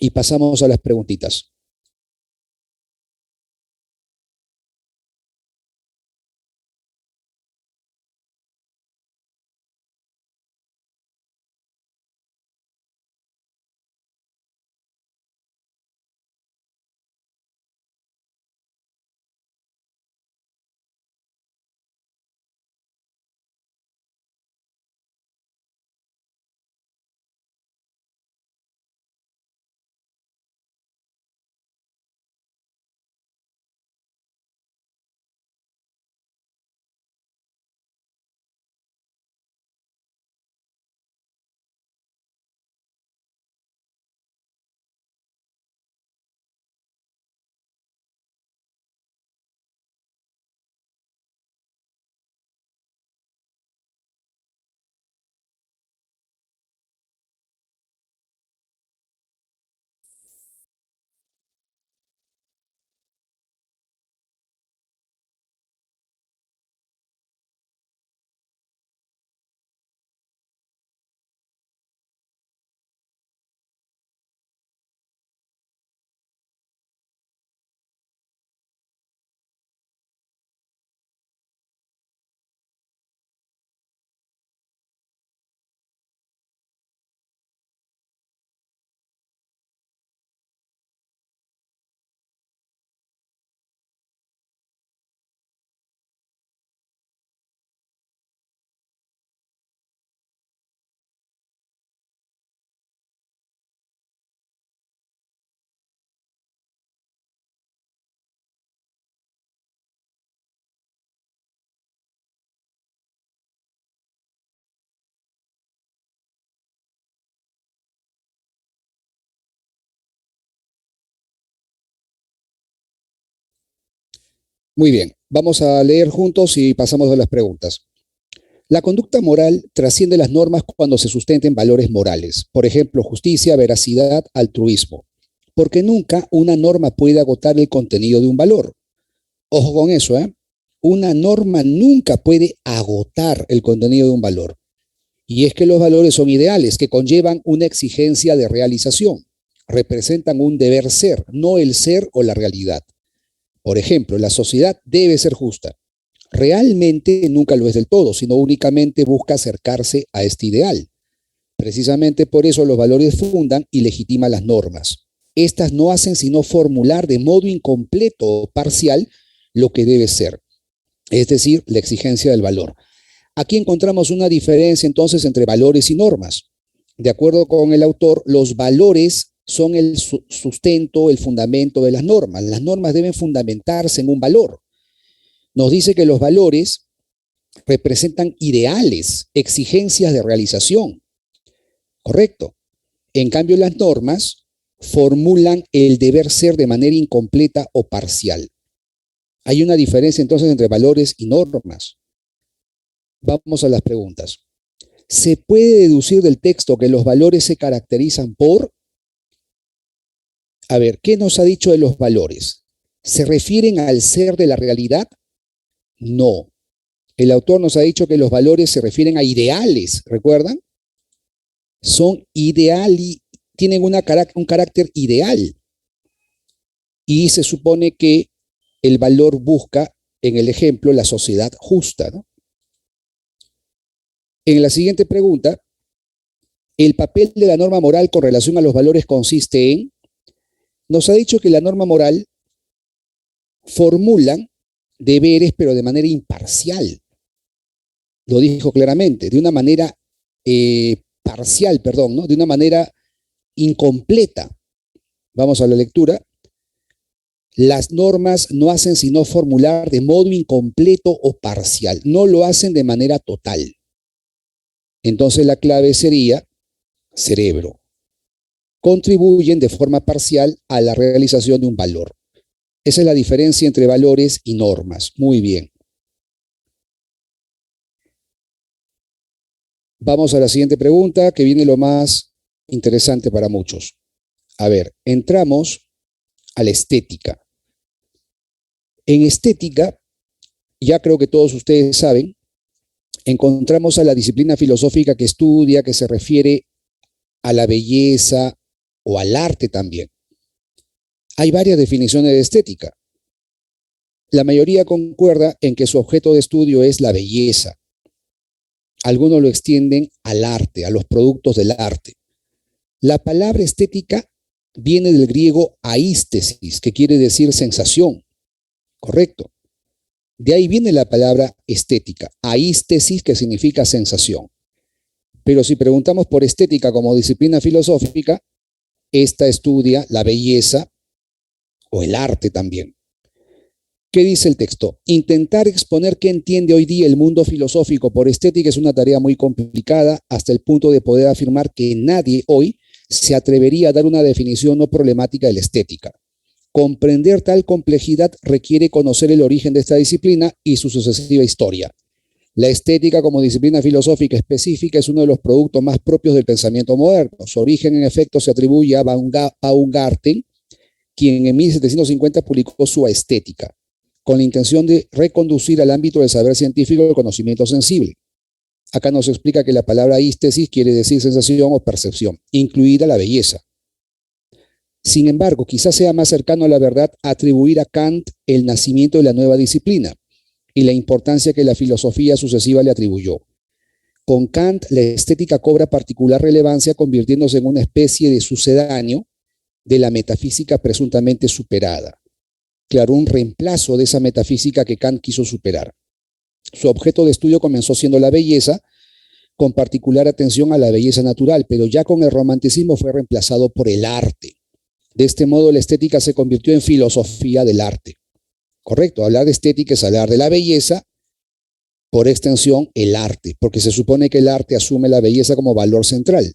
S1: y pasamos a las preguntitas. Muy bien, vamos a leer juntos y pasamos a las preguntas. La conducta moral trasciende las normas cuando se sustenten valores morales, por ejemplo, justicia, veracidad, altruismo, porque nunca una norma puede agotar el contenido de un valor. Ojo con eso, ¿eh? Una norma nunca puede agotar el contenido de un valor. Y es que los valores son ideales que conllevan una exigencia de realización. Representan un deber ser, no el ser o la realidad. Por ejemplo, la sociedad debe ser justa. Realmente nunca lo es del todo, sino únicamente busca acercarse a este ideal. Precisamente por eso los valores fundan y legitiman las normas. Estas no hacen sino formular de modo incompleto o parcial lo que debe ser, es decir, la exigencia del valor. Aquí encontramos una diferencia entonces entre valores y normas. De acuerdo con el autor, los valores son el sustento, el fundamento de las normas. Las normas deben fundamentarse en un valor. Nos dice que los valores representan ideales, exigencias de realización. Correcto. En cambio, las normas formulan el deber ser de manera incompleta o parcial. Hay una diferencia entonces entre valores y normas. Vamos a las preguntas. ¿Se puede deducir del texto que los valores se caracterizan por? A ver, ¿qué nos ha dicho de los valores? ¿Se refieren al ser de la realidad? No. El autor nos ha dicho que los valores se refieren a ideales, ¿recuerdan? Son ideal y tienen un carácter ideal. Y se supone que el valor busca, en el ejemplo, la sociedad justa, ¿no? En la siguiente pregunta, el papel de la norma moral con relación a los valores consiste en, nos ha dicho que la norma moral formula deberes, pero de manera imparcial. Lo dijo claramente, de una manera parcial, perdón, ¿no? De una manera incompleta. Vamos a la lectura. Las normas no hacen sino formular de modo incompleto o parcial, no lo hacen de manera total. Entonces la clave sería cerebro. Contribuyen de forma parcial a la realización de un valor. Esa es la diferencia entre valores y normas. Muy bien. Vamos a la siguiente pregunta, que viene lo más interesante para muchos. A ver, entramos a la estética. En estética, ya creo que todos ustedes saben, encontramos a la disciplina filosófica que estudia, que se refiere a la belleza o al arte también. Hay varias definiciones de estética. La mayoría concuerda en que su objeto de estudio es la belleza. Algunos lo extienden al arte, a los productos del arte. La palabra estética viene del griego aístesis, que quiere decir sensación, ¿correcto? De ahí viene la palabra estética, aístesis, que significa sensación. Pero si preguntamos por estética como disciplina filosófica, esta estudia la belleza o el arte también. ¿Qué dice el texto? Intentar exponer qué entiende hoy día el mundo filosófico por estética es una tarea muy complicada hasta el punto de poder afirmar que nadie hoy se atrevería a dar una definición no problemática de la estética. Comprender tal complejidad requiere conocer el origen de esta disciplina y su sucesiva historia. La estética como disciplina filosófica específica es uno de los productos más propios del pensamiento moderno. Su origen, en efecto, se atribuye a Baumgarten, quien en 1750 publicó su Estética, con la intención de reconducir al ámbito del saber científico el conocimiento sensible. Acá nos explica que la palabra ístesis quiere decir sensación o percepción, incluida la belleza. Sin embargo, quizás sea más cercano a la verdad atribuir a Kant el nacimiento de la nueva disciplina y la importancia que la filosofía sucesiva le atribuyó. Con Kant, la estética cobra particular relevancia, convirtiéndose en una especie de sucedáneo de la metafísica presuntamente superada. Claro, un reemplazo de esa metafísica que Kant quiso superar. Su objeto de estudio comenzó siendo la belleza, con particular atención a la belleza natural, pero ya con el romanticismo fue reemplazado por el arte. De este modo, la estética se convirtió en filosofía del arte. Correcto, hablar de estética es hablar de la belleza, por extensión, el arte, porque se supone que el arte asume la belleza como valor central.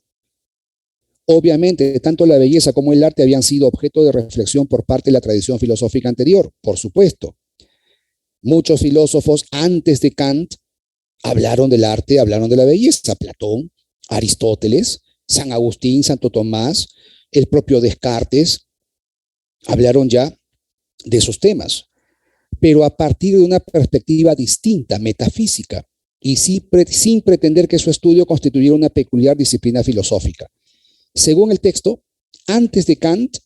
S1: Obviamente, tanto la belleza como el arte habían sido objeto de reflexión por parte de la tradición filosófica anterior, por supuesto. Muchos filósofos antes de Kant hablaron del arte, hablaron de la belleza. Platón, Aristóteles, San Agustín, Santo Tomás, el propio Descartes, hablaron ya de esos temas, pero a partir de una perspectiva distinta, metafísica, y sin pretender que su estudio constituyera una peculiar disciplina filosófica. Según el texto, antes de Kant,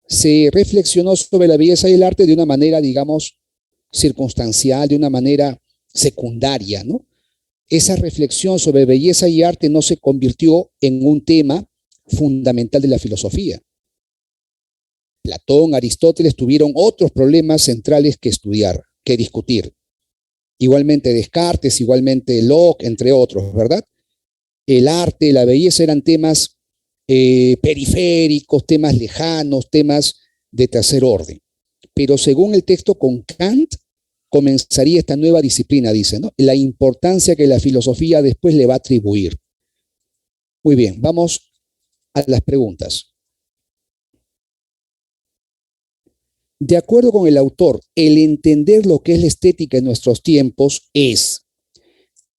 S1: se reflexionó sobre la belleza y el arte de una manera, digamos, circunstancial, de una manera secundaria, ¿no? Esa reflexión sobre belleza y arte no se convirtió en un tema fundamental de la filosofía. Platón, Aristóteles tuvieron otros problemas centrales que estudiar, que discutir. Igualmente Descartes, igualmente Locke, entre otros, ¿verdad? El arte, la belleza eran temas periféricos, temas lejanos, temas de tercer orden. Pero según el texto, con Kant comenzaría esta nueva disciplina, dice, ¿no? La importancia que la filosofía después le va a atribuir. Muy bien, vamos a las preguntas. De acuerdo con el autor, el entender lo que es la estética en nuestros tiempos es,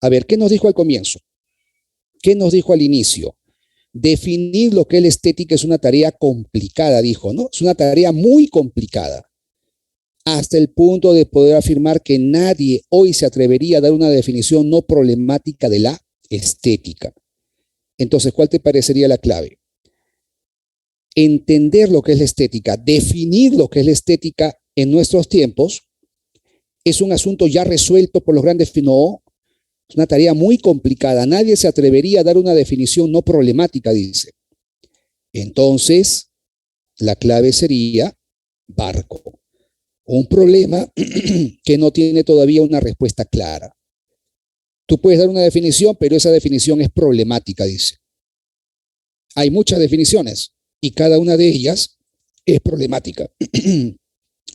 S1: a ver, ¿qué nos dijo al comienzo? ¿Qué nos dijo al inicio? Definir lo que es la estética es una tarea complicada, dijo, ¿no? Es una tarea muy complicada, hasta el punto de poder afirmar que nadie hoy se atrevería a dar una definición no problemática de la estética. Entonces, ¿cuál te parecería la clave? Entender lo que es la estética, definir lo que es la estética en nuestros tiempos, es un asunto ya resuelto por los grandes filósofos. No, es una tarea muy complicada. Nadie se atrevería a dar una definición no problemática, dice. Entonces, la clave sería barco. Un problema que no tiene todavía una respuesta clara. Tú puedes dar una definición, pero esa definición es problemática, dice. Hay muchas definiciones y cada una de ellas es problemática.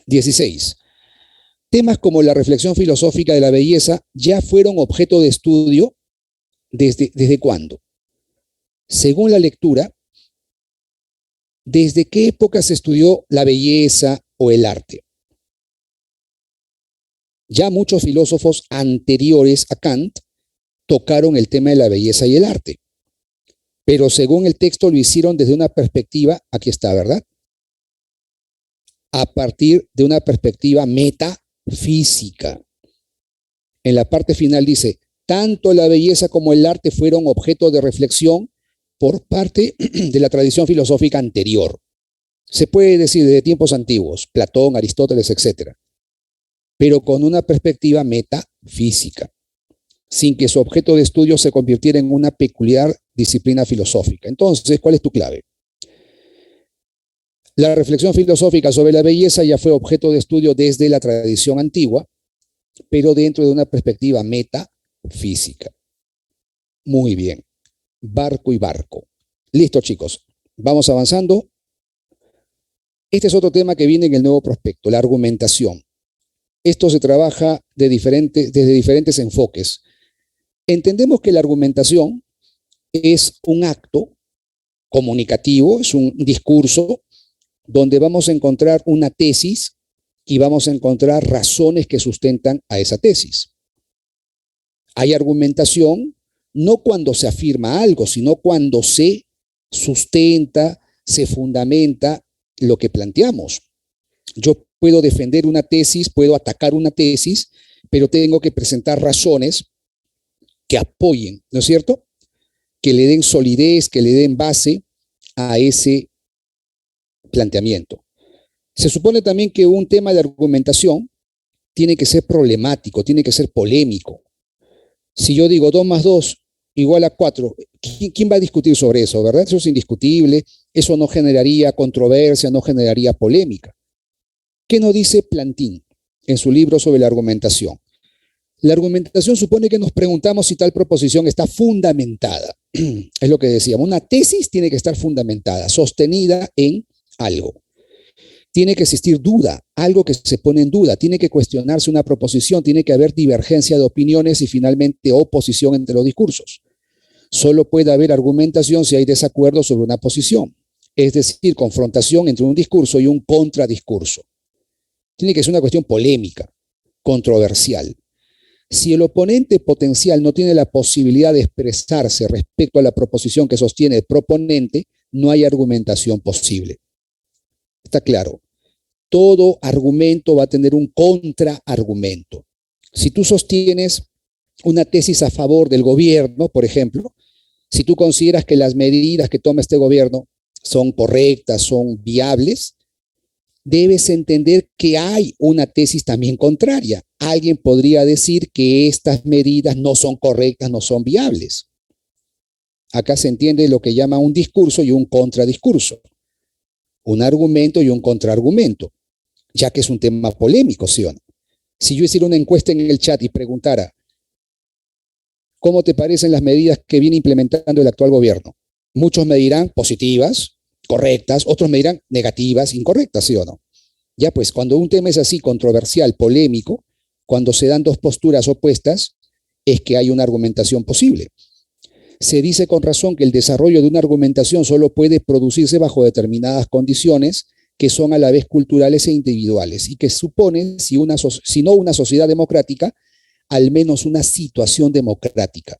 S1: 16. Temas como la reflexión filosófica de la belleza ya fueron objeto de estudio ¿desde cuándo? Según la lectura, ¿desde qué época se estudió la belleza o el arte? Ya muchos filósofos anteriores a Kant tocaron el tema de la belleza y el arte, pero según el texto lo hicieron desde una perspectiva, aquí está, ¿verdad? A partir de una perspectiva metafísica. En la parte final dice, tanto la belleza como el arte fueron objeto de reflexión por parte de la tradición filosófica anterior. Se puede decir desde tiempos antiguos, Platón, Aristóteles, etcétera, pero con una perspectiva metafísica, sin que su objeto de estudio se convirtiera en una peculiar disciplina filosófica. Entonces, ¿cuál es tu clave? La reflexión filosófica sobre la belleza ya fue objeto de estudio desde la tradición antigua, pero dentro de una perspectiva metafísica. Muy bien. Barco y barco. Listo, chicos. Vamos avanzando. Este es otro tema que viene en el nuevo prospecto, la argumentación. Esto se trabaja desde diferentes enfoques. Entendemos que la argumentación es un acto comunicativo, es un discurso donde vamos a encontrar una tesis y vamos a encontrar razones que sustentan a esa tesis. Hay argumentación no cuando se afirma algo, sino cuando se sustenta, se fundamenta lo que planteamos. Yo puedo defender una tesis, puedo atacar una tesis, pero tengo que presentar razones que apoyen, ¿no es cierto? Que le den solidez, que le den base a ese planteamiento. Se supone también que un tema de argumentación tiene que ser problemático, tiene que ser polémico. Si yo digo 2 más 2 igual a 4, ¿quién va a discutir sobre eso, verdad? Eso es indiscutible, eso no generaría controversia, no generaría polémica. ¿Qué nos dice Plantin en su libro sobre la argumentación? La argumentación supone que nos preguntamos si tal proposición está fundamentada. Es lo que decíamos, una tesis tiene que estar fundamentada, sostenida en algo. Tiene que existir duda, algo que se pone en duda, tiene que cuestionarse una proposición, tiene que haber divergencia de opiniones y finalmente oposición entre los discursos. Solo puede haber argumentación si hay desacuerdo sobre una posición, es decir, confrontación entre un discurso y un contradiscurso. Tiene que ser una cuestión polémica. controversial. Si el oponente potencial no tiene la posibilidad de expresarse respecto a la proposición que sostiene el proponente, no hay argumentación posible. Está claro. Todo argumento va a tener un contraargumento. Si tú sostienes una tesis a favor del gobierno, por ejemplo, si tú consideras que las medidas que toma este gobierno son correctas, son viables, debes entender que hay una tesis también contraria. Alguien podría decir que estas medidas no son correctas, no son viables. Acá se entiende lo que llama un discurso y un contradiscurso, un argumento y un contraargumento, ya que es un tema polémico, ¿sí o no? Si yo hiciera una encuesta en el chat y preguntara, ¿cómo te parecen las medidas que viene implementando el actual gobierno? Muchos me dirán positivas, correctas, otros me dirán negativas, incorrectas, ¿sí o no? Ya pues, cuando un tema es así controversial, polémico, cuando se dan dos posturas opuestas, es que hay una argumentación posible. Se dice con razón que el desarrollo de una argumentación solo puede producirse bajo determinadas condiciones que son a la vez culturales e individuales y que suponen, si no una sociedad democrática, al menos una situación democrática.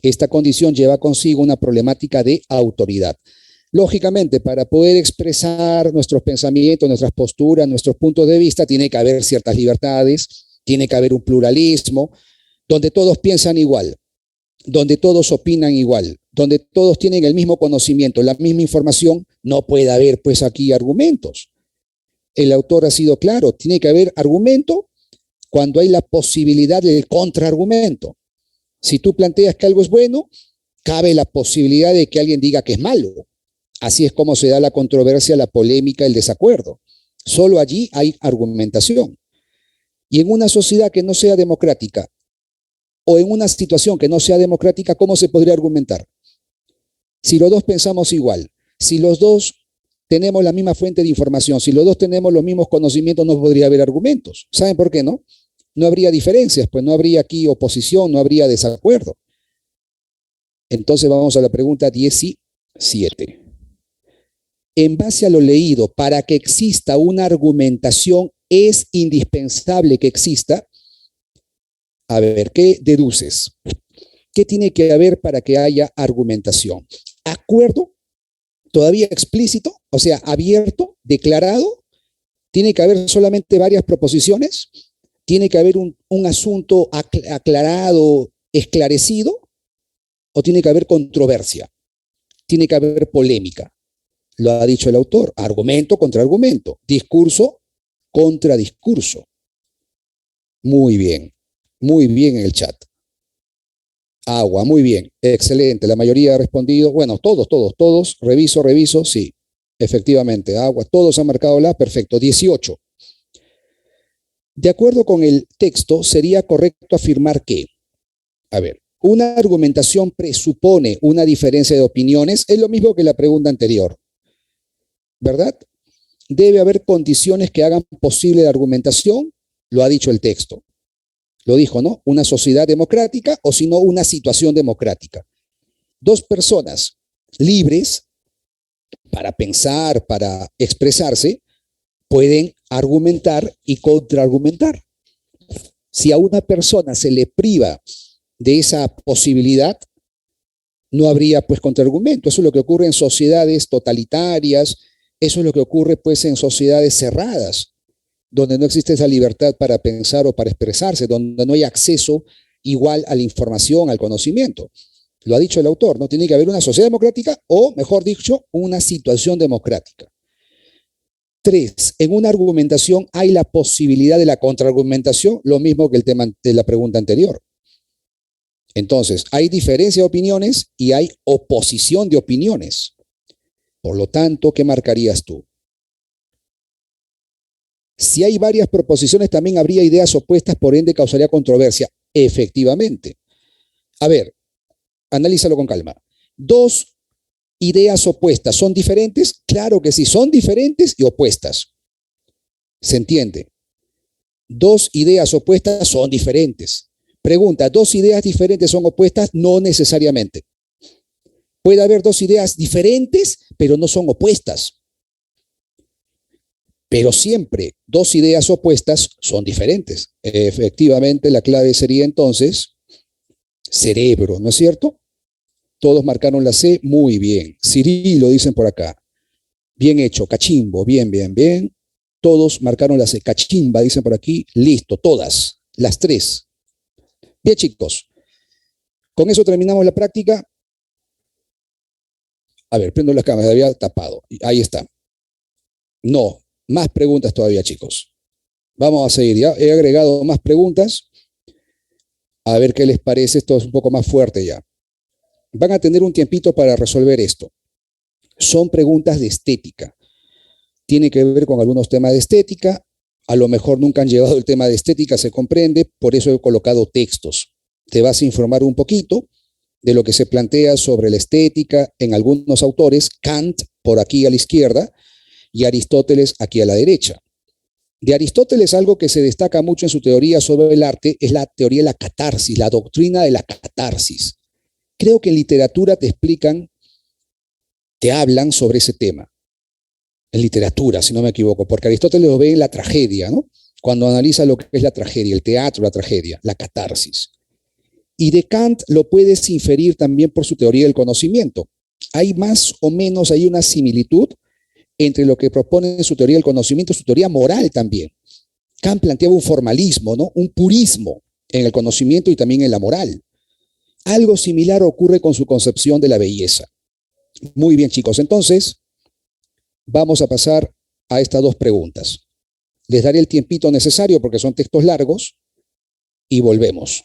S1: Esta condición lleva consigo una problemática de autoridad. Lógicamente, para poder expresar nuestros pensamientos, nuestras posturas, nuestros puntos de vista, tiene que haber ciertas libertades, tiene que haber un pluralismo, donde todos piensan igual, donde todos opinan igual, donde todos tienen el mismo conocimiento, la misma información, no puede haber pues aquí argumentos. El autor ha sido claro, tiene que haber argumento cuando hay la posibilidad del contraargumento. Si tú planteas que algo es bueno, cabe la posibilidad de que alguien diga que es malo. Así es como se da la controversia, la polémica, el desacuerdo. Solo allí hay argumentación. Y en una sociedad que no sea democrática o en una situación que no sea democrática, ¿cómo se podría argumentar? Si los dos pensamos igual, si los dos tenemos la misma fuente de información, si los dos tenemos los mismos conocimientos, no podría haber argumentos. ¿Saben por qué no? No habría diferencias, pues no habría aquí oposición, no habría desacuerdo. Entonces vamos a la pregunta 17. En base a lo leído, para que exista una argumentación, es indispensable que exista. A ver, ¿qué deduces? ¿Qué tiene que haber para que haya argumentación? ¿Acuerdo? ¿Todavía explícito? O sea, abierto, declarado. ¿Tiene que haber solamente varias proposiciones? ¿Tiene que haber un asunto aclarado, esclarecido? ¿O tiene que haber controversia? ¿Tiene que haber polémica? Lo ha dicho el autor, argumento contra argumento, discurso contra discurso. Muy bien en el chat. Agua, muy bien, excelente, la mayoría ha respondido, bueno, todos, reviso, sí, efectivamente, agua, todos han marcado la, perfecto, 18. De acuerdo con el texto, sería correcto afirmar que, a ver, una argumentación presupone una diferencia de opiniones, es lo mismo que la pregunta anterior, ¿verdad? Debe haber condiciones que hagan posible la argumentación, lo ha dicho el texto. Lo dijo, ¿no? Una sociedad democrática o si no una situación democrática. Dos personas libres para pensar, para expresarse, pueden argumentar y contraargumentar. Si a una persona se le priva de esa posibilidad, no habría pues contraargumento. Eso es lo que ocurre en sociedades totalitarias, eso es lo que ocurre pues en sociedades cerradas, donde no existe esa libertad para pensar o para expresarse, donde no hay acceso igual a la información, al conocimiento. Lo ha dicho el autor, ¿no? Tiene que haber una sociedad democrática o, mejor dicho, una situación democrática. 3. En una argumentación hay la posibilidad de la contraargumentación, lo mismo que el tema de la pregunta anterior. Entonces, hay diferencia de opiniones y hay oposición de opiniones. Por lo tanto, ¿qué marcarías tú? Si hay varias proposiciones, también habría ideas opuestas, por ende causaría controversia. Efectivamente. A ver, analízalo con calma. Dos ideas opuestas, ¿son diferentes? Claro que sí, son diferentes y opuestas. ¿Se entiende? Dos ideas opuestas son diferentes. Pregunta, ¿dos ideas diferentes son opuestas? No necesariamente. Puede haber dos ideas diferentes, pero no son opuestas. pero siempre dos ideas opuestas son diferentes. Efectivamente, la clave sería entonces cerebro, ¿no es cierto? Todos marcaron la C, muy bien. Cirilo, dicen por acá. Bien hecho, cachimbo, bien, bien, bien. Todos marcaron la C, cachimba, dicen por aquí. Listo, todas, las tres. Bien, chicos, con eso terminamos la práctica. A ver, prendo la cámara, había tapado. Ahí está. No, más preguntas todavía, chicos. Vamos a seguir, ya he agregado más preguntas. A ver qué les parece, esto es un poco más fuerte ya. Van a tener un tiempito para resolver esto. Son preguntas de estética. Tiene que ver con algunos temas de estética. A lo mejor nunca han llevado el tema de estética, se comprende, por eso he colocado textos. Te vas a informar un poquito de lo que se plantea sobre la estética en algunos autores, Kant por aquí a la izquierda y Aristóteles aquí a la derecha. De Aristóteles, algo que se destaca mucho en su teoría sobre el arte es la teoría de la catarsis, la doctrina de la catarsis. Creo que en literatura te explican, te hablan sobre ese tema. En literatura, si no me equivoco, porque Aristóteles lo ve en la tragedia, ¿no? Cuando analiza lo que es la tragedia, el teatro, la tragedia, la catarsis. Y de Kant lo puedes inferir también por su teoría del conocimiento. Hay más o menos, hay una similitud entre lo que propone su teoría del conocimiento y su teoría moral también. Kant planteaba un formalismo, ¿no? Un purismo en el conocimiento y también en la moral. Algo similar ocurre con su concepción de la belleza. Muy bien, chicos. Entonces, vamos a pasar a estas dos preguntas. Les daré el tiempito necesario porque son textos largos y volvemos.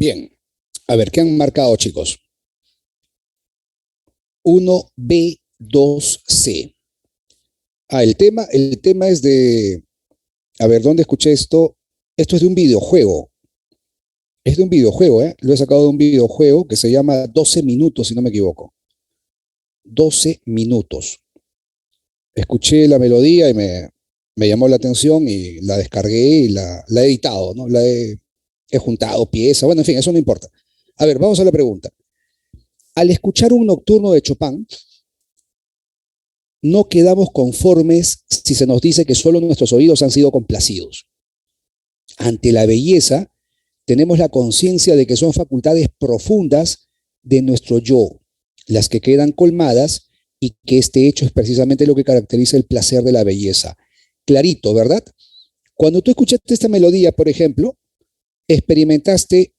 S1: Bien. A ver, ¿qué han marcado, chicos? 1B2C. El tema es de, a ver, ¿dónde escuché esto? Esto es de un videojuego. Es de un videojuego, ¿eh? Lo he sacado de un videojuego que se llama 12 minutos, si no me equivoco. 12 minutos. Escuché la melodía y me llamó la atención y la descargué y la he editado, ¿no? He juntado piezas, bueno, en fin, eso no importa. A ver, vamos a la pregunta. Al escuchar un nocturno de Chopin, no quedamos conformes si se nos dice que solo nuestros oídos han sido complacidos. Ante la belleza, tenemos la conciencia de que son facultades profundas de nuestro yo, las que quedan colmadas y que este hecho es precisamente lo que caracteriza el placer de la belleza. Clarito, ¿verdad? Cuando tú escuchaste esta melodía, por ejemplo, experimentaste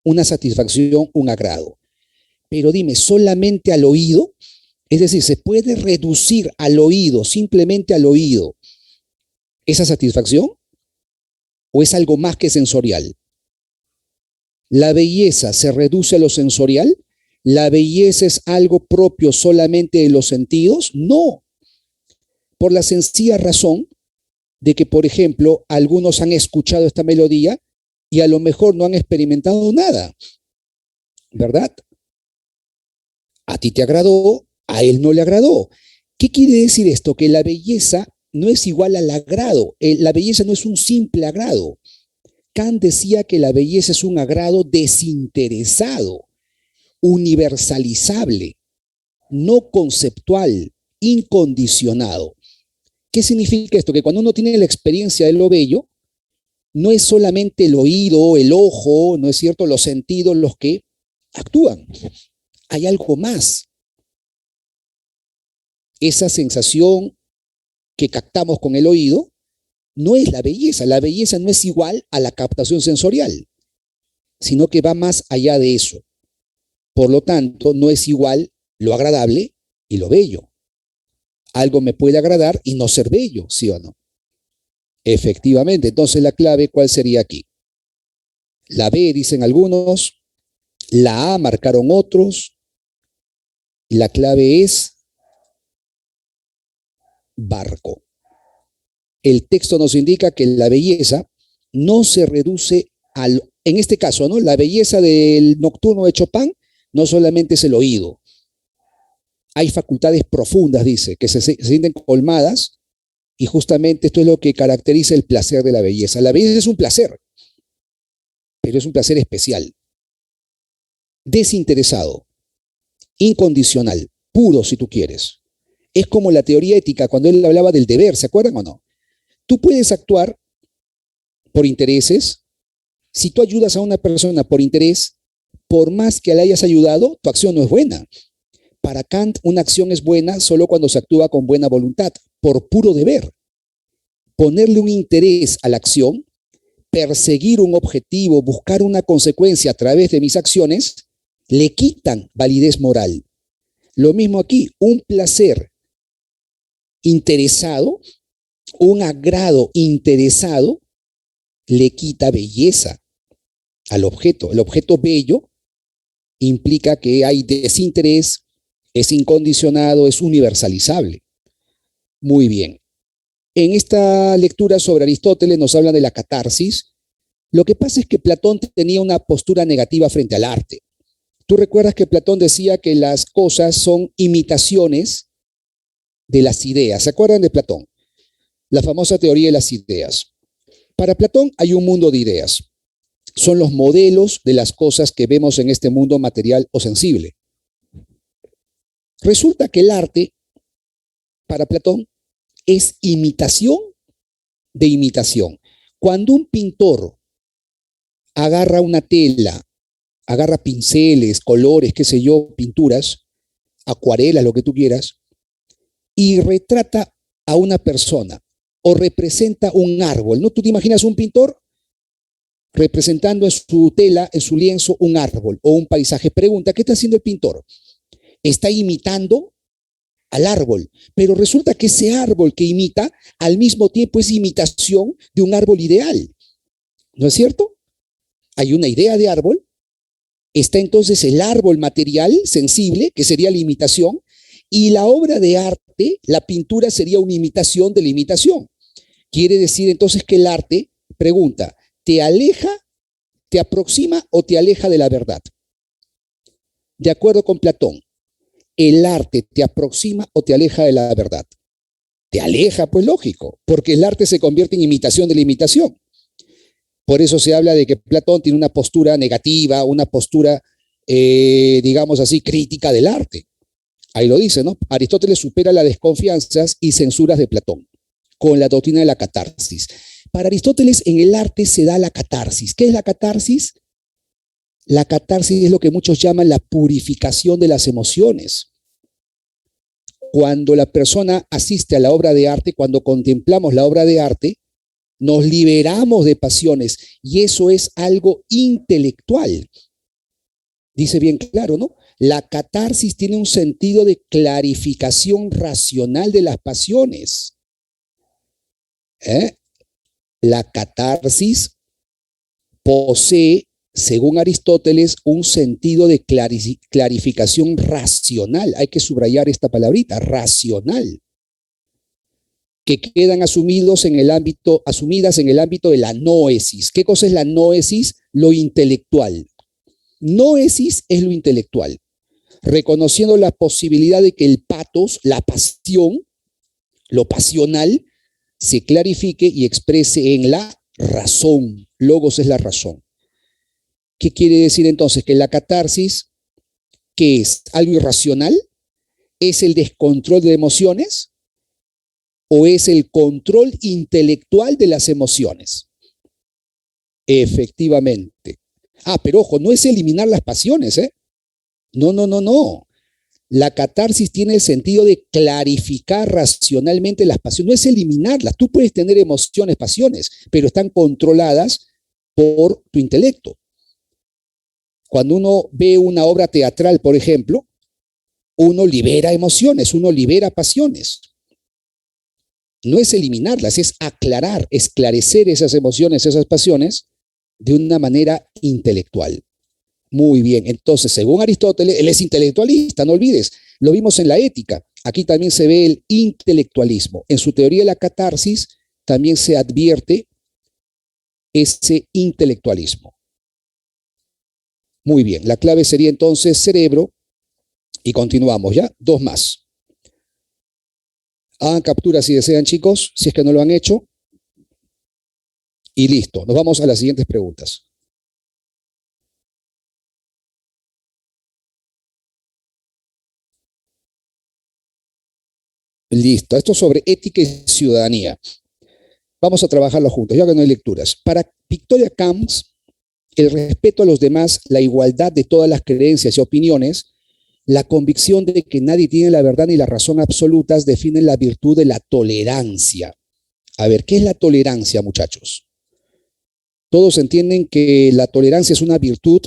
S1: una satisfacción, un agrado. Pero dime, ¿solamente al oído? Es decir, ¿se puede reducir al oído, simplemente al oído, esa satisfacción? ¿O es algo más que sensorial? ¿La belleza se reduce a lo sensorial? ¿La belleza es algo propio solamente de los sentidos? No, por la sencilla razón de que, por ejemplo, algunos han escuchado esta melodía y a lo mejor no han experimentado nada, ¿verdad? A ti te agradó, a él no le agradó. ¿Qué quiere decir esto? Que la belleza no es igual al agrado. La belleza no es un simple agrado. Kant decía que la belleza es un agrado desinteresado, universalizable, no conceptual, incondicionado. ¿Qué significa esto? Que cuando uno tiene la experiencia de lo bello, no es solamente el oído, el ojo, no es cierto, los sentidos los que actúan. Hay algo más. Esa sensación que captamos con el oído no es la belleza. La belleza no es igual a la captación sensorial, sino que va más allá de eso. Por lo tanto, no es igual lo agradable y lo bello. Algo me puede agradar y no ser bello, ¿sí o no? Efectivamente. Entonces, la clave, ¿cuál sería aquí? La B, dicen algunos, la A marcaron otros, y la clave es barco. El texto nos indica que la belleza no se reduce en este caso, ¿no? La belleza del nocturno de Chopin no solamente es el oído. Hay facultades profundas, dice, que se sienten colmadas y justamente esto es lo que caracteriza el placer de la belleza. La belleza es un placer, pero es un placer especial, desinteresado, incondicional, puro si tú quieres. Es como la teoría ética cuando él hablaba del deber, ¿se acuerdan o no? Tú puedes actuar por intereses. Si tú ayudas a una persona por interés, por más que la hayas ayudado, tu acción no es buena. Para Kant, una acción es buena solo cuando se actúa con buena voluntad, por puro deber. Ponerle un interés a la acción, perseguir un objetivo, buscar una consecuencia a través de mis acciones, le quitan validez moral. Lo mismo aquí, un placer interesado, un agrado interesado, le quita belleza al objeto. El objeto bello implica que hay desinterés, es incondicionado, es universalizable. Muy bien. En esta lectura sobre Aristóteles nos hablan de la catarsis. Lo que pasa es que Platón tenía una postura negativa frente al arte. Tú recuerdas que Platón decía que las cosas son imitaciones de las ideas. ¿Se acuerdan de Platón? La famosa teoría de las ideas. Para Platón hay un mundo de ideas. Son los modelos de las cosas que vemos en este mundo material o sensible. Resulta que el arte, para Platón, es imitación de imitación. Cuando un pintor agarra una tela, agarra pinceles, colores, qué sé yo, pinturas, acuarelas, lo que tú quieras, y retrata a una persona o representa un árbol, ¿no? Tú te imaginas un pintor representando en su tela, en su lienzo, un árbol o un paisaje. Pregunta, ¿qué está haciendo el pintor? Está imitando al árbol, pero resulta que ese árbol que imita al mismo tiempo es imitación de un árbol ideal, ¿no es cierto? Hay una idea de árbol, está entonces el árbol material, sensible, que sería la imitación, y la obra de arte, la pintura, sería una imitación de la imitación. Quiere decir entonces que el arte, pregunta, ¿te aleja, te aproxima o te aleja de la verdad? De acuerdo con Platón, ¿el arte te aproxima o te aleja de la verdad? Te aleja, pues lógico, porque el arte se convierte en imitación de la imitación. Por eso se habla de que Platón tiene una postura negativa, una postura, digamos así, crítica del arte. Ahí lo dice, ¿no? Aristóteles supera las desconfianzas y censuras de Platón con la doctrina de la catarsis. Para Aristóteles, en el arte se da la catarsis. ¿Qué es la catarsis? La catarsis es lo que muchos llaman la purificación de las emociones. Cuando la persona asiste a la obra de arte, cuando contemplamos la obra de arte, nos liberamos de pasiones y eso es algo intelectual. Dice bien claro, ¿no? La catarsis tiene un sentido de clarificación racional de las pasiones. La catarsis posee, según Aristóteles, un sentido de clarificación racional. Hay que subrayar esta palabrita, racional, que quedan asumidas en el ámbito de la noesis. ¿Qué cosa es la noesis? Lo intelectual. Noesis es lo intelectual, reconociendo la posibilidad de que el patos, la pasión, lo pasional, se clarifique y exprese en la razón. Logos es la razón. ¿Qué quiere decir entonces? Que la catarsis, ¿qué es? ¿Algo irracional? ¿Es el descontrol de emociones? ¿O es el control intelectual de las emociones? Efectivamente. Pero ojo, no es eliminar las pasiones, ¿eh? No, no, no, no. La catarsis tiene el sentido de clarificar racionalmente las pasiones, no es eliminarlas. Tú puedes tener emociones, pasiones, pero están controladas por tu intelecto. Cuando uno ve una obra teatral, por ejemplo, uno libera emociones, uno libera pasiones. No es eliminarlas, es aclarar, esclarecer esas emociones, esas pasiones de una manera intelectual. Muy bien, entonces, según Aristóteles, él es intelectualista, no olvides, lo vimos en la ética. Aquí también se ve el intelectualismo. En su teoría de la catarsis también se advierte ese intelectualismo. Muy bien, la clave sería entonces cerebro y continuamos, ¿ya? Dos más. Hagan captura si desean, chicos, si es que no lo han hecho. Y listo, nos vamos a las siguientes preguntas. Listo, esto es sobre ética y ciudadanía. Vamos a trabajarlo juntos, ya que no hay lecturas. Para Victoria Camps, el respeto a los demás, la igualdad de todas las creencias y opiniones, la convicción de que nadie tiene la verdad ni la razón absolutas definen la virtud de la tolerancia. A ver, ¿qué es la tolerancia, muchachos? Todos entienden que la tolerancia es una virtud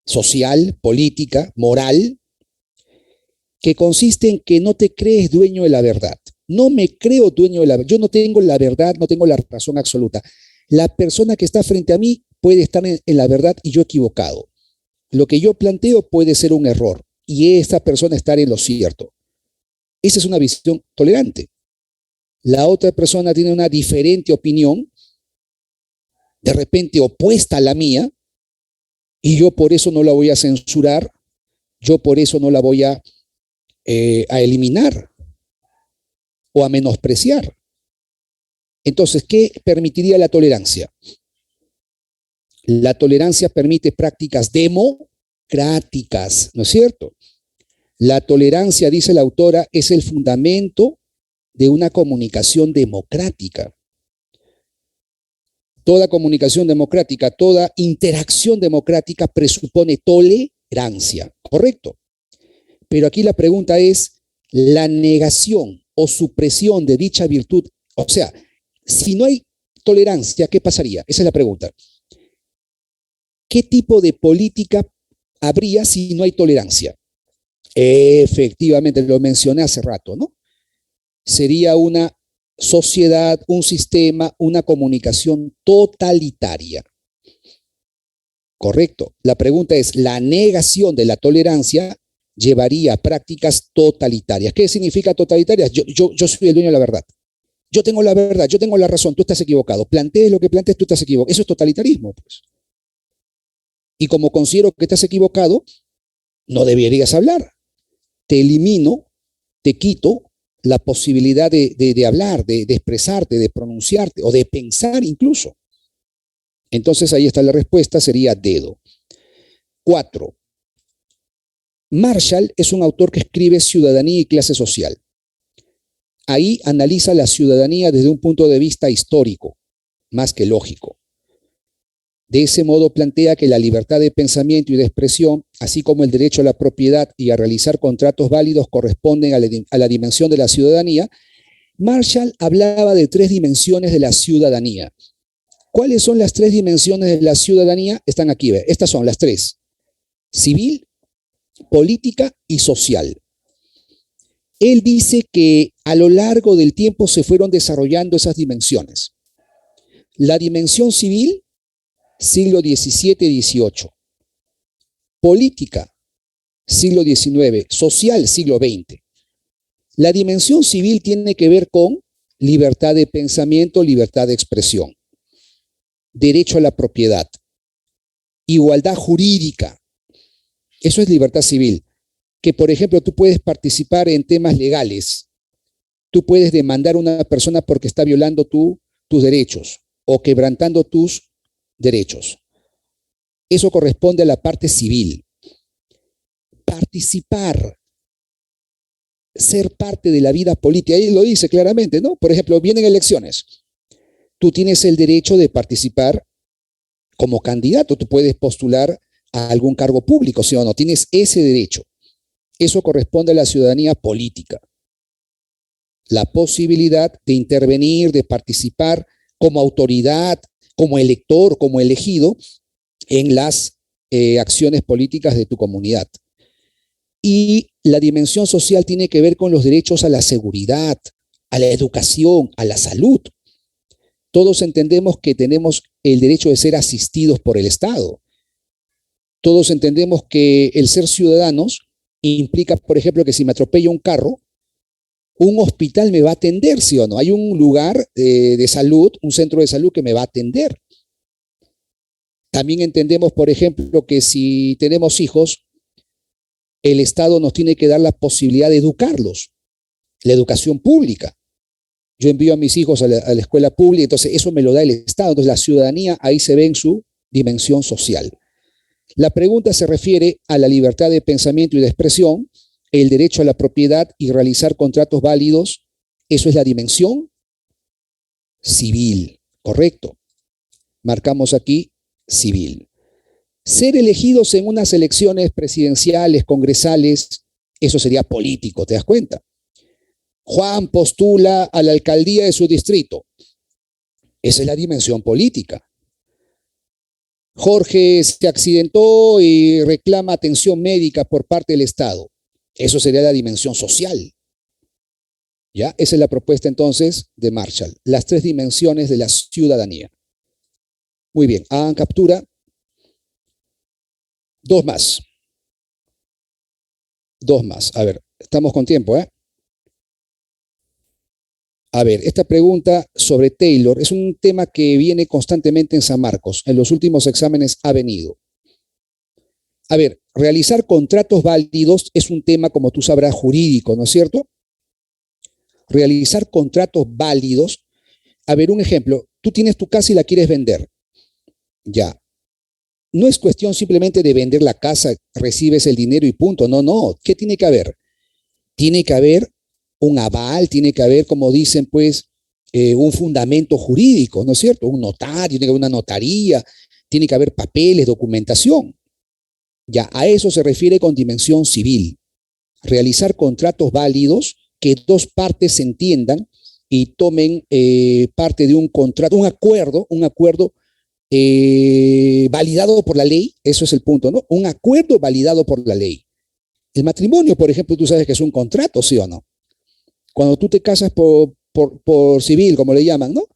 S1: social, política, moral, que consiste en que no te crees dueño de la verdad. No me creo dueño de la verdad. Yo no tengo la verdad, no tengo la razón absoluta. La persona que está frente a mí puede estar en la verdad y yo equivocado. Lo que yo planteo puede ser un error y esta persona estar en lo cierto. Esa es una visión tolerante. La otra persona tiene una diferente opinión, de repente opuesta a la mía, y yo por eso no la voy a censurar, yo por eso no la voy a eliminar o a menospreciar. Entonces, ¿qué permitiría la tolerancia? La tolerancia permite prácticas democráticas, ¿no es cierto? La tolerancia, dice la autora, es el fundamento de una comunicación democrática. Toda comunicación democrática, toda interacción democrática presupone tolerancia, ¿correcto? Pero aquí la pregunta es, la negación o supresión de dicha virtud, o sea, si no hay tolerancia, ¿qué pasaría? Esa es la pregunta. ¿Qué tipo de política habría si no hay tolerancia? Efectivamente, lo mencioné hace rato, ¿no? Sería una sociedad, un sistema, una comunicación totalitaria. Correcto. La pregunta es, ¿la negación de la tolerancia llevaría a prácticas totalitarias? ¿Qué significa totalitarias? Yo soy el dueño de la verdad. Yo tengo la verdad, yo tengo la razón, tú estás equivocado. Plantees lo que plantees, tú estás equivocado. Eso es totalitarismo, pues. Y como considero que estás equivocado, no deberías hablar. Te elimino, te quito la posibilidad de hablar, de expresarte, de pronunciarte o de pensar incluso. Entonces ahí está la respuesta, sería dedo. 4. Marshall es un autor que escribe Ciudadanía y Clase Social. Ahí analiza la ciudadanía desde un punto de vista histórico, más que lógico. De ese modo plantea que la libertad de pensamiento y de expresión, así como el derecho a la propiedad y a realizar contratos válidos, corresponden a la dimensión de la ciudadanía. Marshall hablaba de 3 dimensiones de la ciudadanía. ¿Cuáles son las 3 dimensiones de la ciudadanía? Están aquí, ¿ve? Estas son las 3. Civil, política y social. Él dice que a lo largo del tiempo se fueron desarrollando esas dimensiones. La dimensión civil, siglo XVII-XVIII. Política, siglo XIX. Social, siglo XX. La dimensión civil tiene que ver con libertad de pensamiento, libertad de expresión, derecho a la propiedad, igualdad jurídica. Eso es libertad civil. Que, por ejemplo, tú puedes participar en temas legales. Tú puedes demandar a una persona porque está violando tus derechos o quebrantando tus derechos. Eso corresponde a la parte civil. Participar, ser parte de la vida política, ahí lo dice claramente, ¿no? Por ejemplo, vienen elecciones. Tú tienes el derecho de participar como candidato. Tú puedes postular a algún cargo público, ¿sí o no? Tienes ese derecho. Eso corresponde a la ciudadanía política. La posibilidad de intervenir, de participar como autoridad, como elector, como elegido en las acciones políticas de tu comunidad. Y la dimensión social tiene que ver con los derechos a la seguridad, a la educación, a la salud. Todos entendemos que tenemos el derecho de ser asistidos por el Estado. Todos entendemos que el ser ciudadanos implica, por ejemplo, que si me atropella un carro, un hospital me va a atender, ¿sí o no? Hay un lugar de salud, un centro de salud que me va a atender. También entendemos, por ejemplo, que si tenemos hijos, el Estado nos tiene que dar la posibilidad de educarlos, la educación pública. Yo envío a mis hijos a la escuela pública, entonces eso me lo da el Estado. Entonces la ciudadanía ahí se ve en su dimensión social. La pregunta se refiere a la libertad de pensamiento y de expresión, el derecho a la propiedad y realizar contratos válidos. Eso es la dimensión civil, ¿correcto? Marcamos aquí civil. Ser elegidos en unas elecciones presidenciales, congresales, eso sería político, ¿te das cuenta? Juan postula a la alcaldía de su distrito. Esa es la dimensión política. Jorge se accidentó y reclama atención médica por parte del Estado. Eso sería la dimensión social. ¿Ya? Esa es la propuesta entonces de Marshall. Las 3 dimensiones de la ciudadanía. Muy bien, hagan captura. 2 más. 2 más. A ver, estamos con tiempo, ¿eh? A ver, esta pregunta sobre Taylor es un tema que viene constantemente en San Marcos. En los últimos exámenes ha venido. A ver, realizar contratos válidos es un tema, como tú sabrás, jurídico, ¿no es cierto? Realizar contratos válidos. A ver, un ejemplo. Tú tienes tu casa y la quieres vender. Ya. No es cuestión simplemente de vender la casa, recibes el dinero y punto. No, no. ¿Qué tiene que haber? Tiene que haber un aval, tiene que haber, como dicen, pues, un fundamento jurídico, ¿no es cierto? Un notario, tiene que haber una notaría, tiene que haber papeles, documentación. Ya, a eso se refiere con dimensión civil. Realizar contratos válidos que 2 partes se entiendan y tomen parte de un contrato, un acuerdo validado por la ley, eso es el punto, ¿no? Un acuerdo validado por la ley. El matrimonio, por ejemplo, tú sabes que es un contrato, ¿sí o no? Cuando tú te casas por civil, como le llaman, ¿no?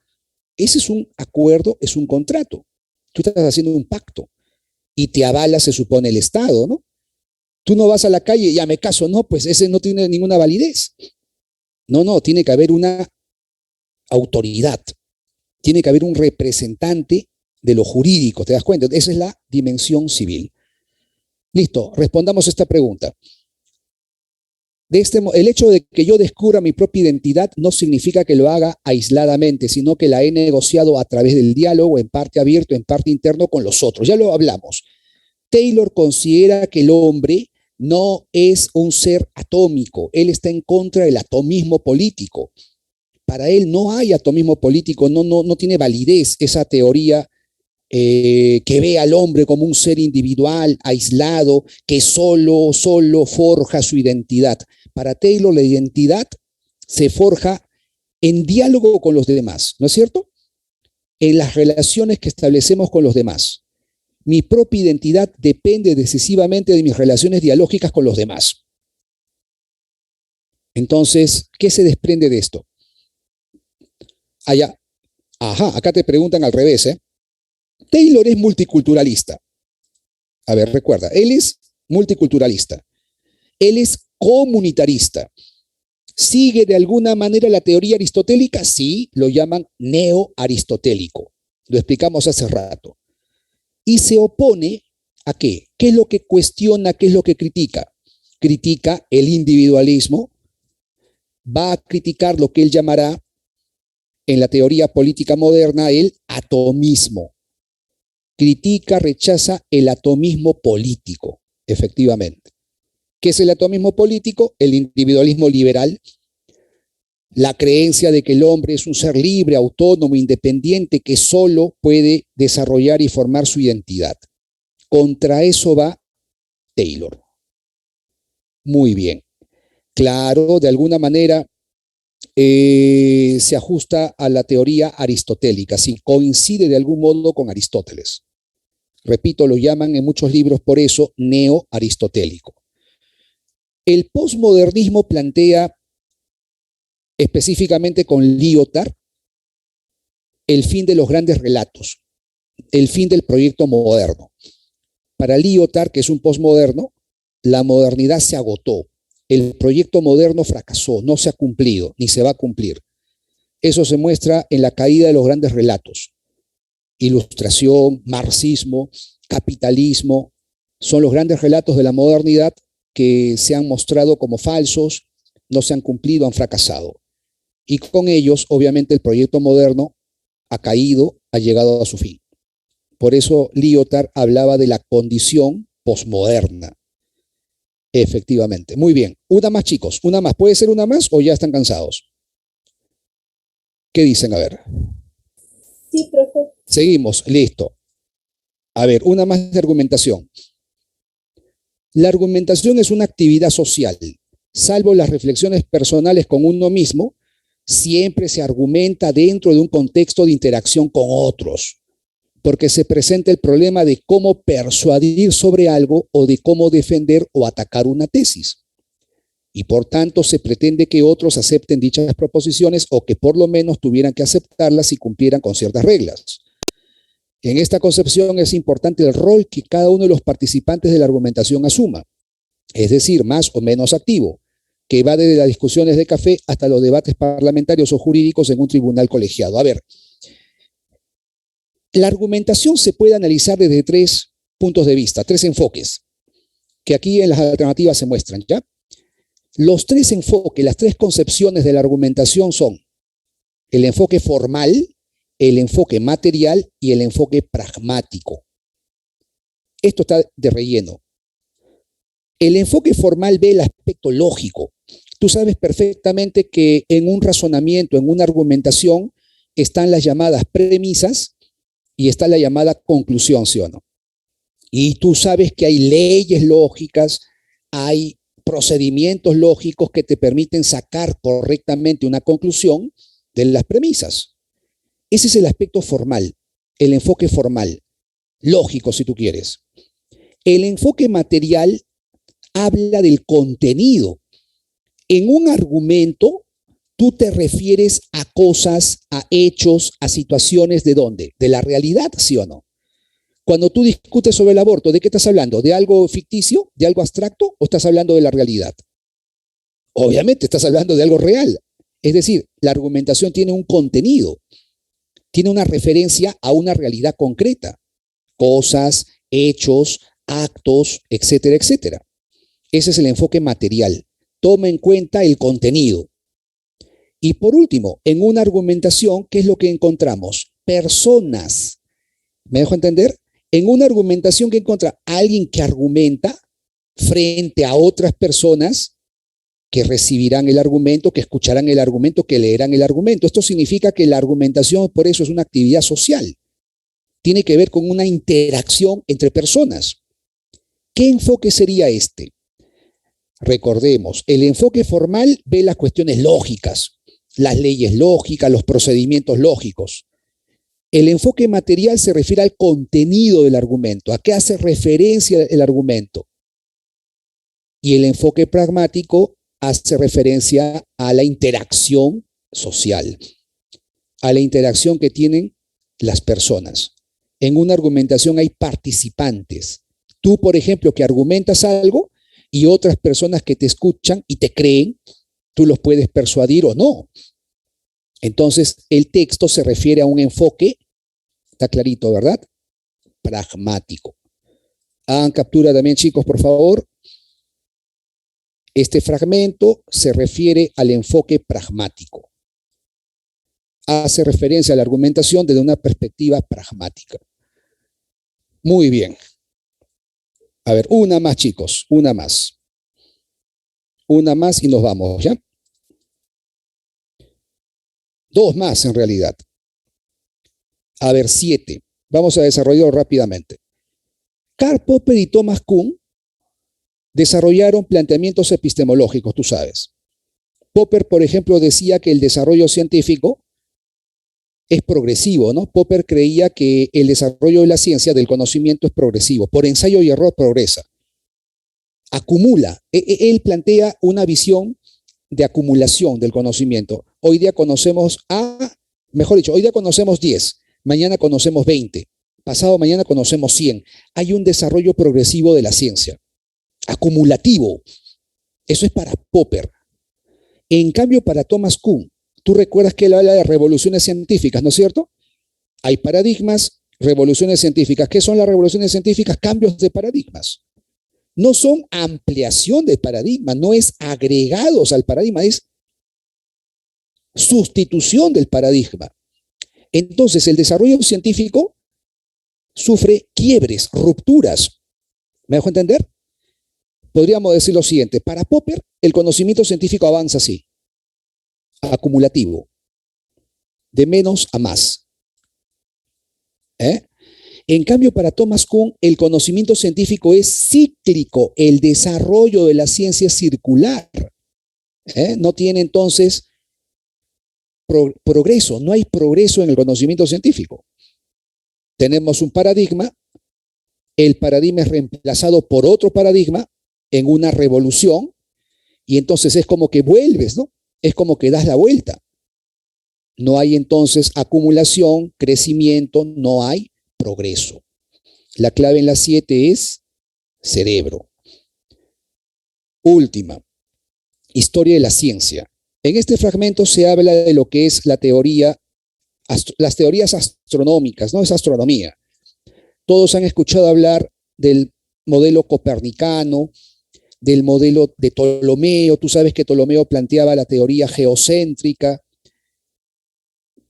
S1: Ese es un acuerdo, es un contrato. Tú estás haciendo un pacto. y te avala, se supone, el Estado, ¿no? Tú no vas a la calle, ya me caso, no, pues ese no tiene ninguna validez. No, no, tiene que haber una autoridad, tiene que haber un representante de lo jurídico, ¿te das cuenta? Esa es la dimensión civil. Listo, respondamos esta pregunta. El hecho de que yo descubra mi propia identidad no significa que lo haga aisladamente, sino que la he negociado a través del diálogo, en parte abierto, en parte interno con los otros. Ya lo hablamos. Taylor considera que el hombre no es un ser atómico, él está en contra del atomismo político. Para él no hay atomismo político, no tiene validez esa teoría que ve al hombre como un ser individual, aislado, que solo forja su identidad. Para Taylor la identidad se forja en diálogo con los demás, ¿no es cierto? En las relaciones que establecemos con los demás. Mi propia identidad depende decisivamente de mis relaciones dialógicas con los demás. Entonces, ¿qué se desprende de esto? Allá, acá te preguntan al revés, ¿eh? Taylor es multiculturalista. A ver, recuerda, él es multiculturalista. Él es comunitarista. ¿Sigue de alguna manera la teoría aristotélica? Sí, lo llaman neo-aristotélico. Lo explicamos hace rato. Y se opone ¿a qué? ¿Qué es lo que cuestiona? ¿Qué es lo que critica? Critica el individualismo, va a criticar lo que él llamará en la teoría política moderna el atomismo. Critica, rechaza el atomismo político, efectivamente. ¿Qué es el atomismo político? El individualismo liberal, la creencia de que el hombre es un ser libre, autónomo, independiente, que solo puede desarrollar y formar su identidad. Contra eso va Taylor. Muy bien. Claro, de alguna manera se ajusta a la teoría aristotélica, sí, coincide de algún modo con Aristóteles. Repito, lo llaman en muchos libros por eso neo-aristotélico. El posmodernismo plantea específicamente con Lyotard el fin de los grandes relatos, el fin del proyecto moderno. Para Lyotard, que es un posmoderno, la modernidad se agotó. El proyecto moderno fracasó, no se ha cumplido, ni se va a cumplir. Eso se muestra en la caída de los grandes relatos. Ilustración, marxismo, capitalismo, son los grandes relatos de la modernidad que se han mostrado como falsos, no se han cumplido, han fracasado. Y con ellos, obviamente, el proyecto moderno ha caído, ha llegado a su fin. Por eso Lyotard hablaba de la condición posmoderna. Efectivamente. Muy bien. Una más, chicos. Una más. ¿Puede ser una más o ya están cansados? ¿Qué dicen? A ver.
S2: Sí, profe.
S1: Seguimos. Listo. A ver, una más de argumentación. La argumentación es una actividad social. Salvo las reflexiones personales con uno mismo, siempre se argumenta dentro de un contexto de interacción con otros, porque se presenta el problema de cómo persuadir sobre algo o de cómo defender o atacar una tesis. Y por tanto se pretende que otros acepten dichas proposiciones o que por lo menos tuvieran que aceptarlas si cumplieran con ciertas reglas. En esta concepción es importante el rol que cada uno de los participantes de la argumentación asuma, es decir, más o menos activo, que va desde las discusiones de café hasta los debates parlamentarios o jurídicos en un tribunal colegiado. A ver, la argumentación se puede analizar desde 3 puntos de vista, 3 enfoques, que aquí en las alternativas se muestran, ¿ya? Los 3 enfoques, las 3 concepciones de la argumentación son el enfoque formal, el enfoque material y el enfoque pragmático. Esto está de relleno. El enfoque formal ve el aspecto lógico. Tú sabes perfectamente que en un razonamiento, en una argumentación, están las llamadas premisas y está la llamada conclusión, ¿sí o no? Y tú sabes que hay leyes lógicas, hay procedimientos lógicos que te permiten sacar correctamente una conclusión de las premisas. Ese es el aspecto formal, el enfoque formal, lógico si tú quieres. El enfoque material habla del contenido. En un argumento, tú te refieres a cosas, a hechos, a situaciones ¿de dónde? De la realidad, ¿sí o no? Cuando tú discutes sobre el aborto, ¿de qué estás hablando? ¿De algo ficticio? ¿De algo abstracto? ¿O estás hablando de la realidad? Obviamente estás hablando de algo real. Es decir, la argumentación tiene un contenido, tiene una referencia a una realidad concreta, cosas, hechos, actos, etcétera, etcétera. Ese es el enfoque material. Toma en cuenta el contenido. Y por último, en una argumentación, ¿qué es lo que encontramos? Personas. ¿Me dejo entender? En una argumentación que encuentra alguien que argumenta frente a otras personas que recibirán el argumento, que escucharán el argumento, que leerán el argumento. Esto significa que la argumentación, por eso, es una actividad social. Tiene que ver con una interacción entre personas. ¿Qué enfoque sería este? Recordemos, el enfoque formal ve las cuestiones lógicas, las leyes lógicas, los procedimientos lógicos. El enfoque material se refiere al contenido del argumento, a qué hace referencia el argumento. Y el enfoque pragmático hace referencia a la interacción social, a la interacción que tienen las personas. En una argumentación hay participantes. Tú, por ejemplo, que argumentas algo y otras personas que te escuchan y te creen, tú los puedes persuadir o no. Entonces, el texto se refiere a un enfoque, está clarito, ¿verdad? Pragmático. Hagan captura también, chicos, por favor. Este fragmento se refiere al enfoque pragmático. Hace referencia a la argumentación desde una perspectiva pragmática. Muy bien. A ver, una más, chicos, una más. Una más y nos vamos, ¿ya? Dos más, en realidad. A ver, 7. Vamos a desarrollarlo rápidamente. Karl Popper y Thomas Kuhn desarrollaron planteamientos epistemológicos, tú sabes. Popper, por ejemplo, decía que el desarrollo científico es progresivo, ¿no? Popper creía que el desarrollo de la ciencia, del conocimiento, es progresivo. Por ensayo y error progresa. Acumula. Él plantea una visión de acumulación del conocimiento. Hoy día conocemos hoy día conocemos 10, mañana conocemos 20, pasado mañana conocemos 100. Hay un desarrollo progresivo de la ciencia. Acumulativo. Eso es para Popper. En cambio, para Thomas Kuhn, tú recuerdas que él habla de revoluciones científicas, ¿no es cierto? Hay paradigmas, revoluciones científicas. ¿Qué son las revoluciones científicas? Cambios de paradigmas. No son ampliación de paradigma, no es agregados al paradigma, es sustitución del paradigma. Entonces, el desarrollo científico sufre quiebres, rupturas. ¿Me dejo entender? Podríamos decir lo siguiente, para Popper el conocimiento científico avanza así, acumulativo, de menos a más. En cambio, para Thomas Kuhn el conocimiento científico es cíclico, el desarrollo de la ciencia es circular. No tiene entonces progreso, no hay progreso en el conocimiento científico. Tenemos un paradigma, el paradigma es reemplazado por otro paradigma, en una revolución, y entonces es como que vuelves, ¿no? Es como que das la vuelta. No hay entonces acumulación, crecimiento, no hay progreso. La clave en la 7 es cerebro. Última, historia de la ciencia. En este fragmento se habla de lo que es la teoría, las teorías astronómicas, ¿no? Es astronomía. Todos han escuchado hablar del modelo copernicano, del modelo de Ptolomeo. Tú sabes que Ptolomeo planteaba la teoría geocéntrica,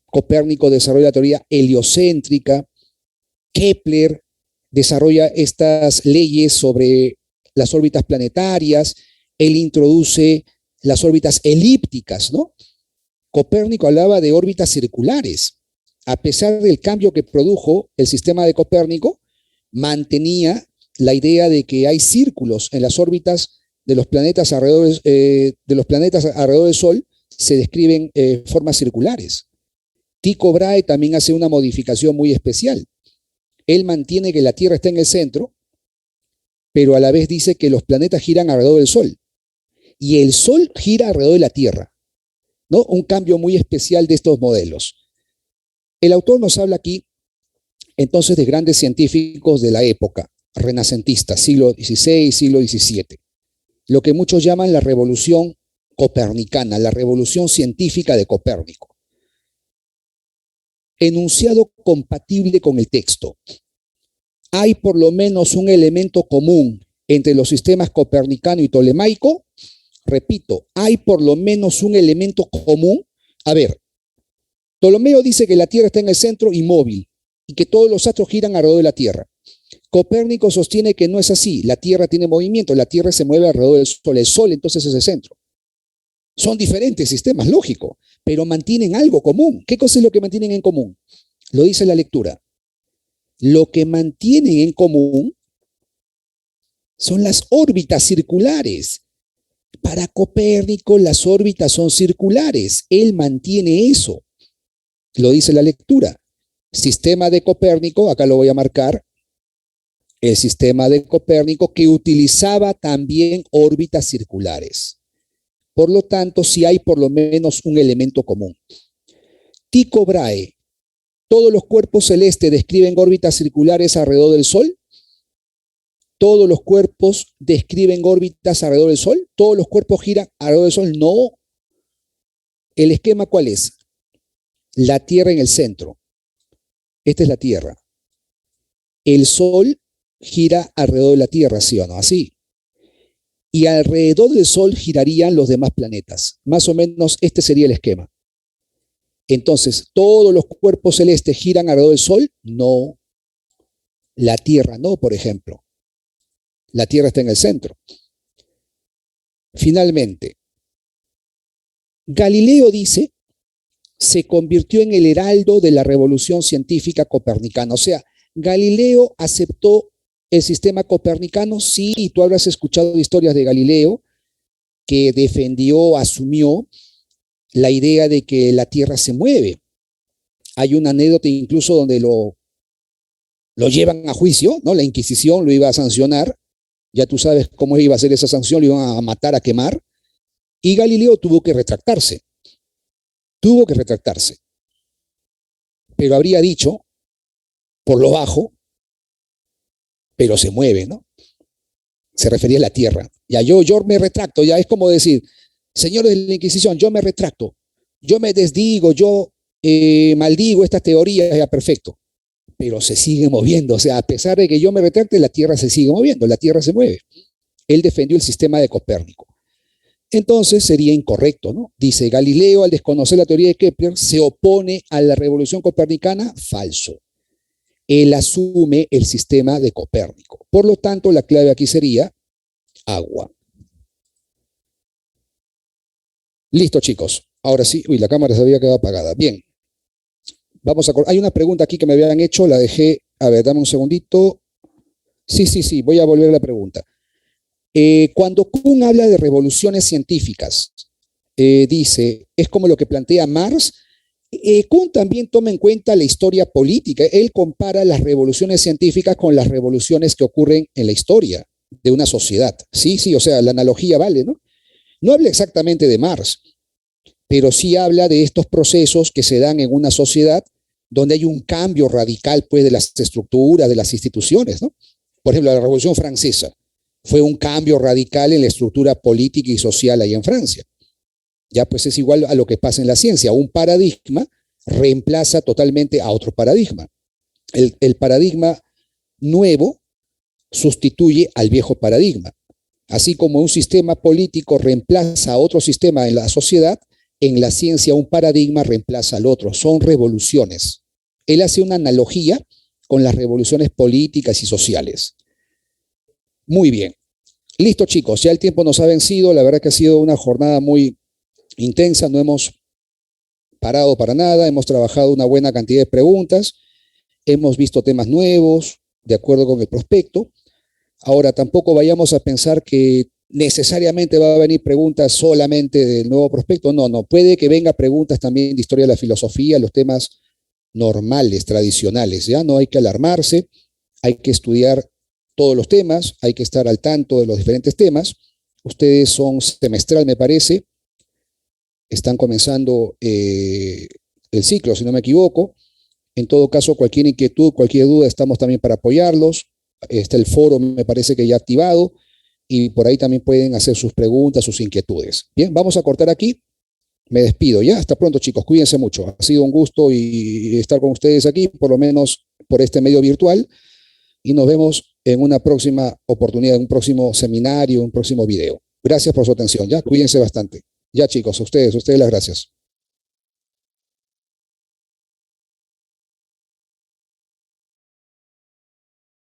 S1: Copérnico desarrolla la teoría heliocéntrica, Kepler desarrolla estas leyes sobre las órbitas planetarias, él introduce las órbitas elípticas, ¿no? Copérnico hablaba de órbitas circulares. A pesar del cambio que produjo el sistema de Copérnico, mantenía la idea de que hay círculos en las órbitas de los planetas alrededor del Sol, se describen formas circulares. Tycho Brahe también hace una modificación muy especial. Él mantiene que la Tierra está en el centro, pero a la vez dice que los planetas giran alrededor del Sol y el Sol gira alrededor de la Tierra, ¿no? Un cambio muy especial de estos modelos. El autor nos habla aquí entonces de grandes científicos de la época, renacentistas, siglo XVI, siglo XVII, lo que muchos llaman la revolución copernicana, la revolución científica de Copérnico. Enunciado compatible con el texto. Hay por lo menos un elemento común entre los sistemas copernicano y tolemaico. Repito, hay por lo menos un elemento común. A ver, Ptolomeo dice que la Tierra está en el centro inmóvil y que todos los astros giran alrededor de la Tierra. Copérnico sostiene que no es así. La Tierra tiene movimiento, la Tierra se mueve alrededor del Sol. El Sol entonces es el centro. Son diferentes sistemas, lógico, pero mantienen algo común. ¿Qué cosa es lo que mantienen en común? Lo dice la lectura. Lo que mantienen en común son las órbitas circulares. Para Copérnico las órbitas son circulares. Él mantiene eso. Lo dice la lectura. Sistema de Copérnico, acá lo voy a marcar, el sistema de Copérnico que utilizaba también órbitas circulares. Por lo tanto, sí hay por lo menos un elemento común. Tycho Brahe, ¿todos los cuerpos celestes describen órbitas circulares alrededor del Sol? ¿Todos los cuerpos describen órbitas alrededor del Sol? ¿Todos los cuerpos giran alrededor del Sol? No. ¿El esquema cuál es? La Tierra en el centro. Esta es la Tierra. El Sol gira alrededor de la Tierra, ¿sí o no? Así. Y alrededor del Sol girarían los demás planetas. Más o menos este sería el esquema. Entonces, ¿todos los cuerpos celestes giran alrededor del Sol? No. La Tierra no, por ejemplo. La Tierra está en el centro. Finalmente, Galileo dice, se convirtió en el heraldo de la revolución científica copernicana. O sea, Galileo aceptó el sistema copernicano, sí, y tú habrás escuchado historias de Galileo que defendió, asumió la idea de que la Tierra se mueve. Hay una anécdota incluso donde lo llevan a juicio, ¿no? La Inquisición lo iba a sancionar, ya tú sabes cómo iba a ser esa sanción, lo iban a matar, a quemar, y Galileo tuvo que retractarse, pero habría dicho, por lo bajo, pero se mueve, ¿no? Se refería a la Tierra. Ya yo me retracto, ya es como decir, señores de la Inquisición, yo me retracto, yo me desdigo, yo maldigo estas teorías, ya perfecto, pero se sigue moviendo, o sea, a pesar de que yo me retracte, la Tierra se sigue moviendo, la Tierra se mueve. Él defendió el sistema de Copérnico. Entonces sería incorrecto, ¿no? Dice, Galileo, al desconocer la teoría de Kepler, se opone a la revolución copernicana, falso. Él asume el sistema de Copérnico. Por lo tanto, la clave aquí sería agua. Listo, chicos. Ahora sí, uy, la cámara se había quedado apagada. Bien. Vamos a, hay una pregunta aquí que me habían hecho, la dejé, a ver, dame un segundito. Sí, voy a volver a la pregunta. Cuando Kuhn habla de revoluciones científicas, dice, es como lo que plantea Marx. Kuhn también toma en cuenta la historia política. Él compara las revoluciones científicas con las revoluciones que ocurren en la historia de una sociedad. Sí, o sea, la analogía vale, ¿no? No habla exactamente de Marx, pero sí habla de estos procesos que se dan en una sociedad donde hay un cambio radical, pues, de las estructuras, de las instituciones, ¿no? Por ejemplo, la Revolución Francesa fue un cambio radical en la estructura política y social ahí en Francia. Ya pues es igual a lo que pasa en la ciencia. Un paradigma reemplaza totalmente a otro paradigma. El paradigma nuevo sustituye al viejo paradigma. Así como un sistema político reemplaza a otro sistema en la sociedad, en la ciencia un paradigma reemplaza al otro. Son revoluciones. Él hace una analogía con las revoluciones políticas y sociales. Muy bien. Listo, chicos. Ya el tiempo nos ha vencido. La verdad que ha sido una jornada muy intensa. No hemos parado para nada. Hemos trabajado una buena cantidad de preguntas. Hemos visto temas nuevos de acuerdo con el prospecto. Ahora, tampoco vayamos a pensar que necesariamente va a venir preguntas solamente del nuevo prospecto. No. Puede que venga preguntas también de historia de la filosofía, los temas normales, tradicionales. Ya no hay que alarmarse. Hay que estudiar todos los temas. Hay que estar al tanto de los diferentes temas. Ustedes son semestral, me parece. Están comenzando el ciclo, si no me equivoco. En todo caso, cualquier inquietud, cualquier duda, estamos también para apoyarlos. Está el foro, me parece que ya activado, y por ahí también pueden hacer sus preguntas, sus inquietudes. Bien, vamos a cortar aquí. Me despido, ¿ya? Hasta pronto, chicos. Cuídense mucho. Ha sido un gusto y estar con ustedes aquí, por lo menos por este medio virtual, y nos vemos en una próxima oportunidad, en un próximo seminario, un próximo video. Gracias por su atención, ¿ya? Cuídense bastante. Ya, chicos, a ustedes las gracias.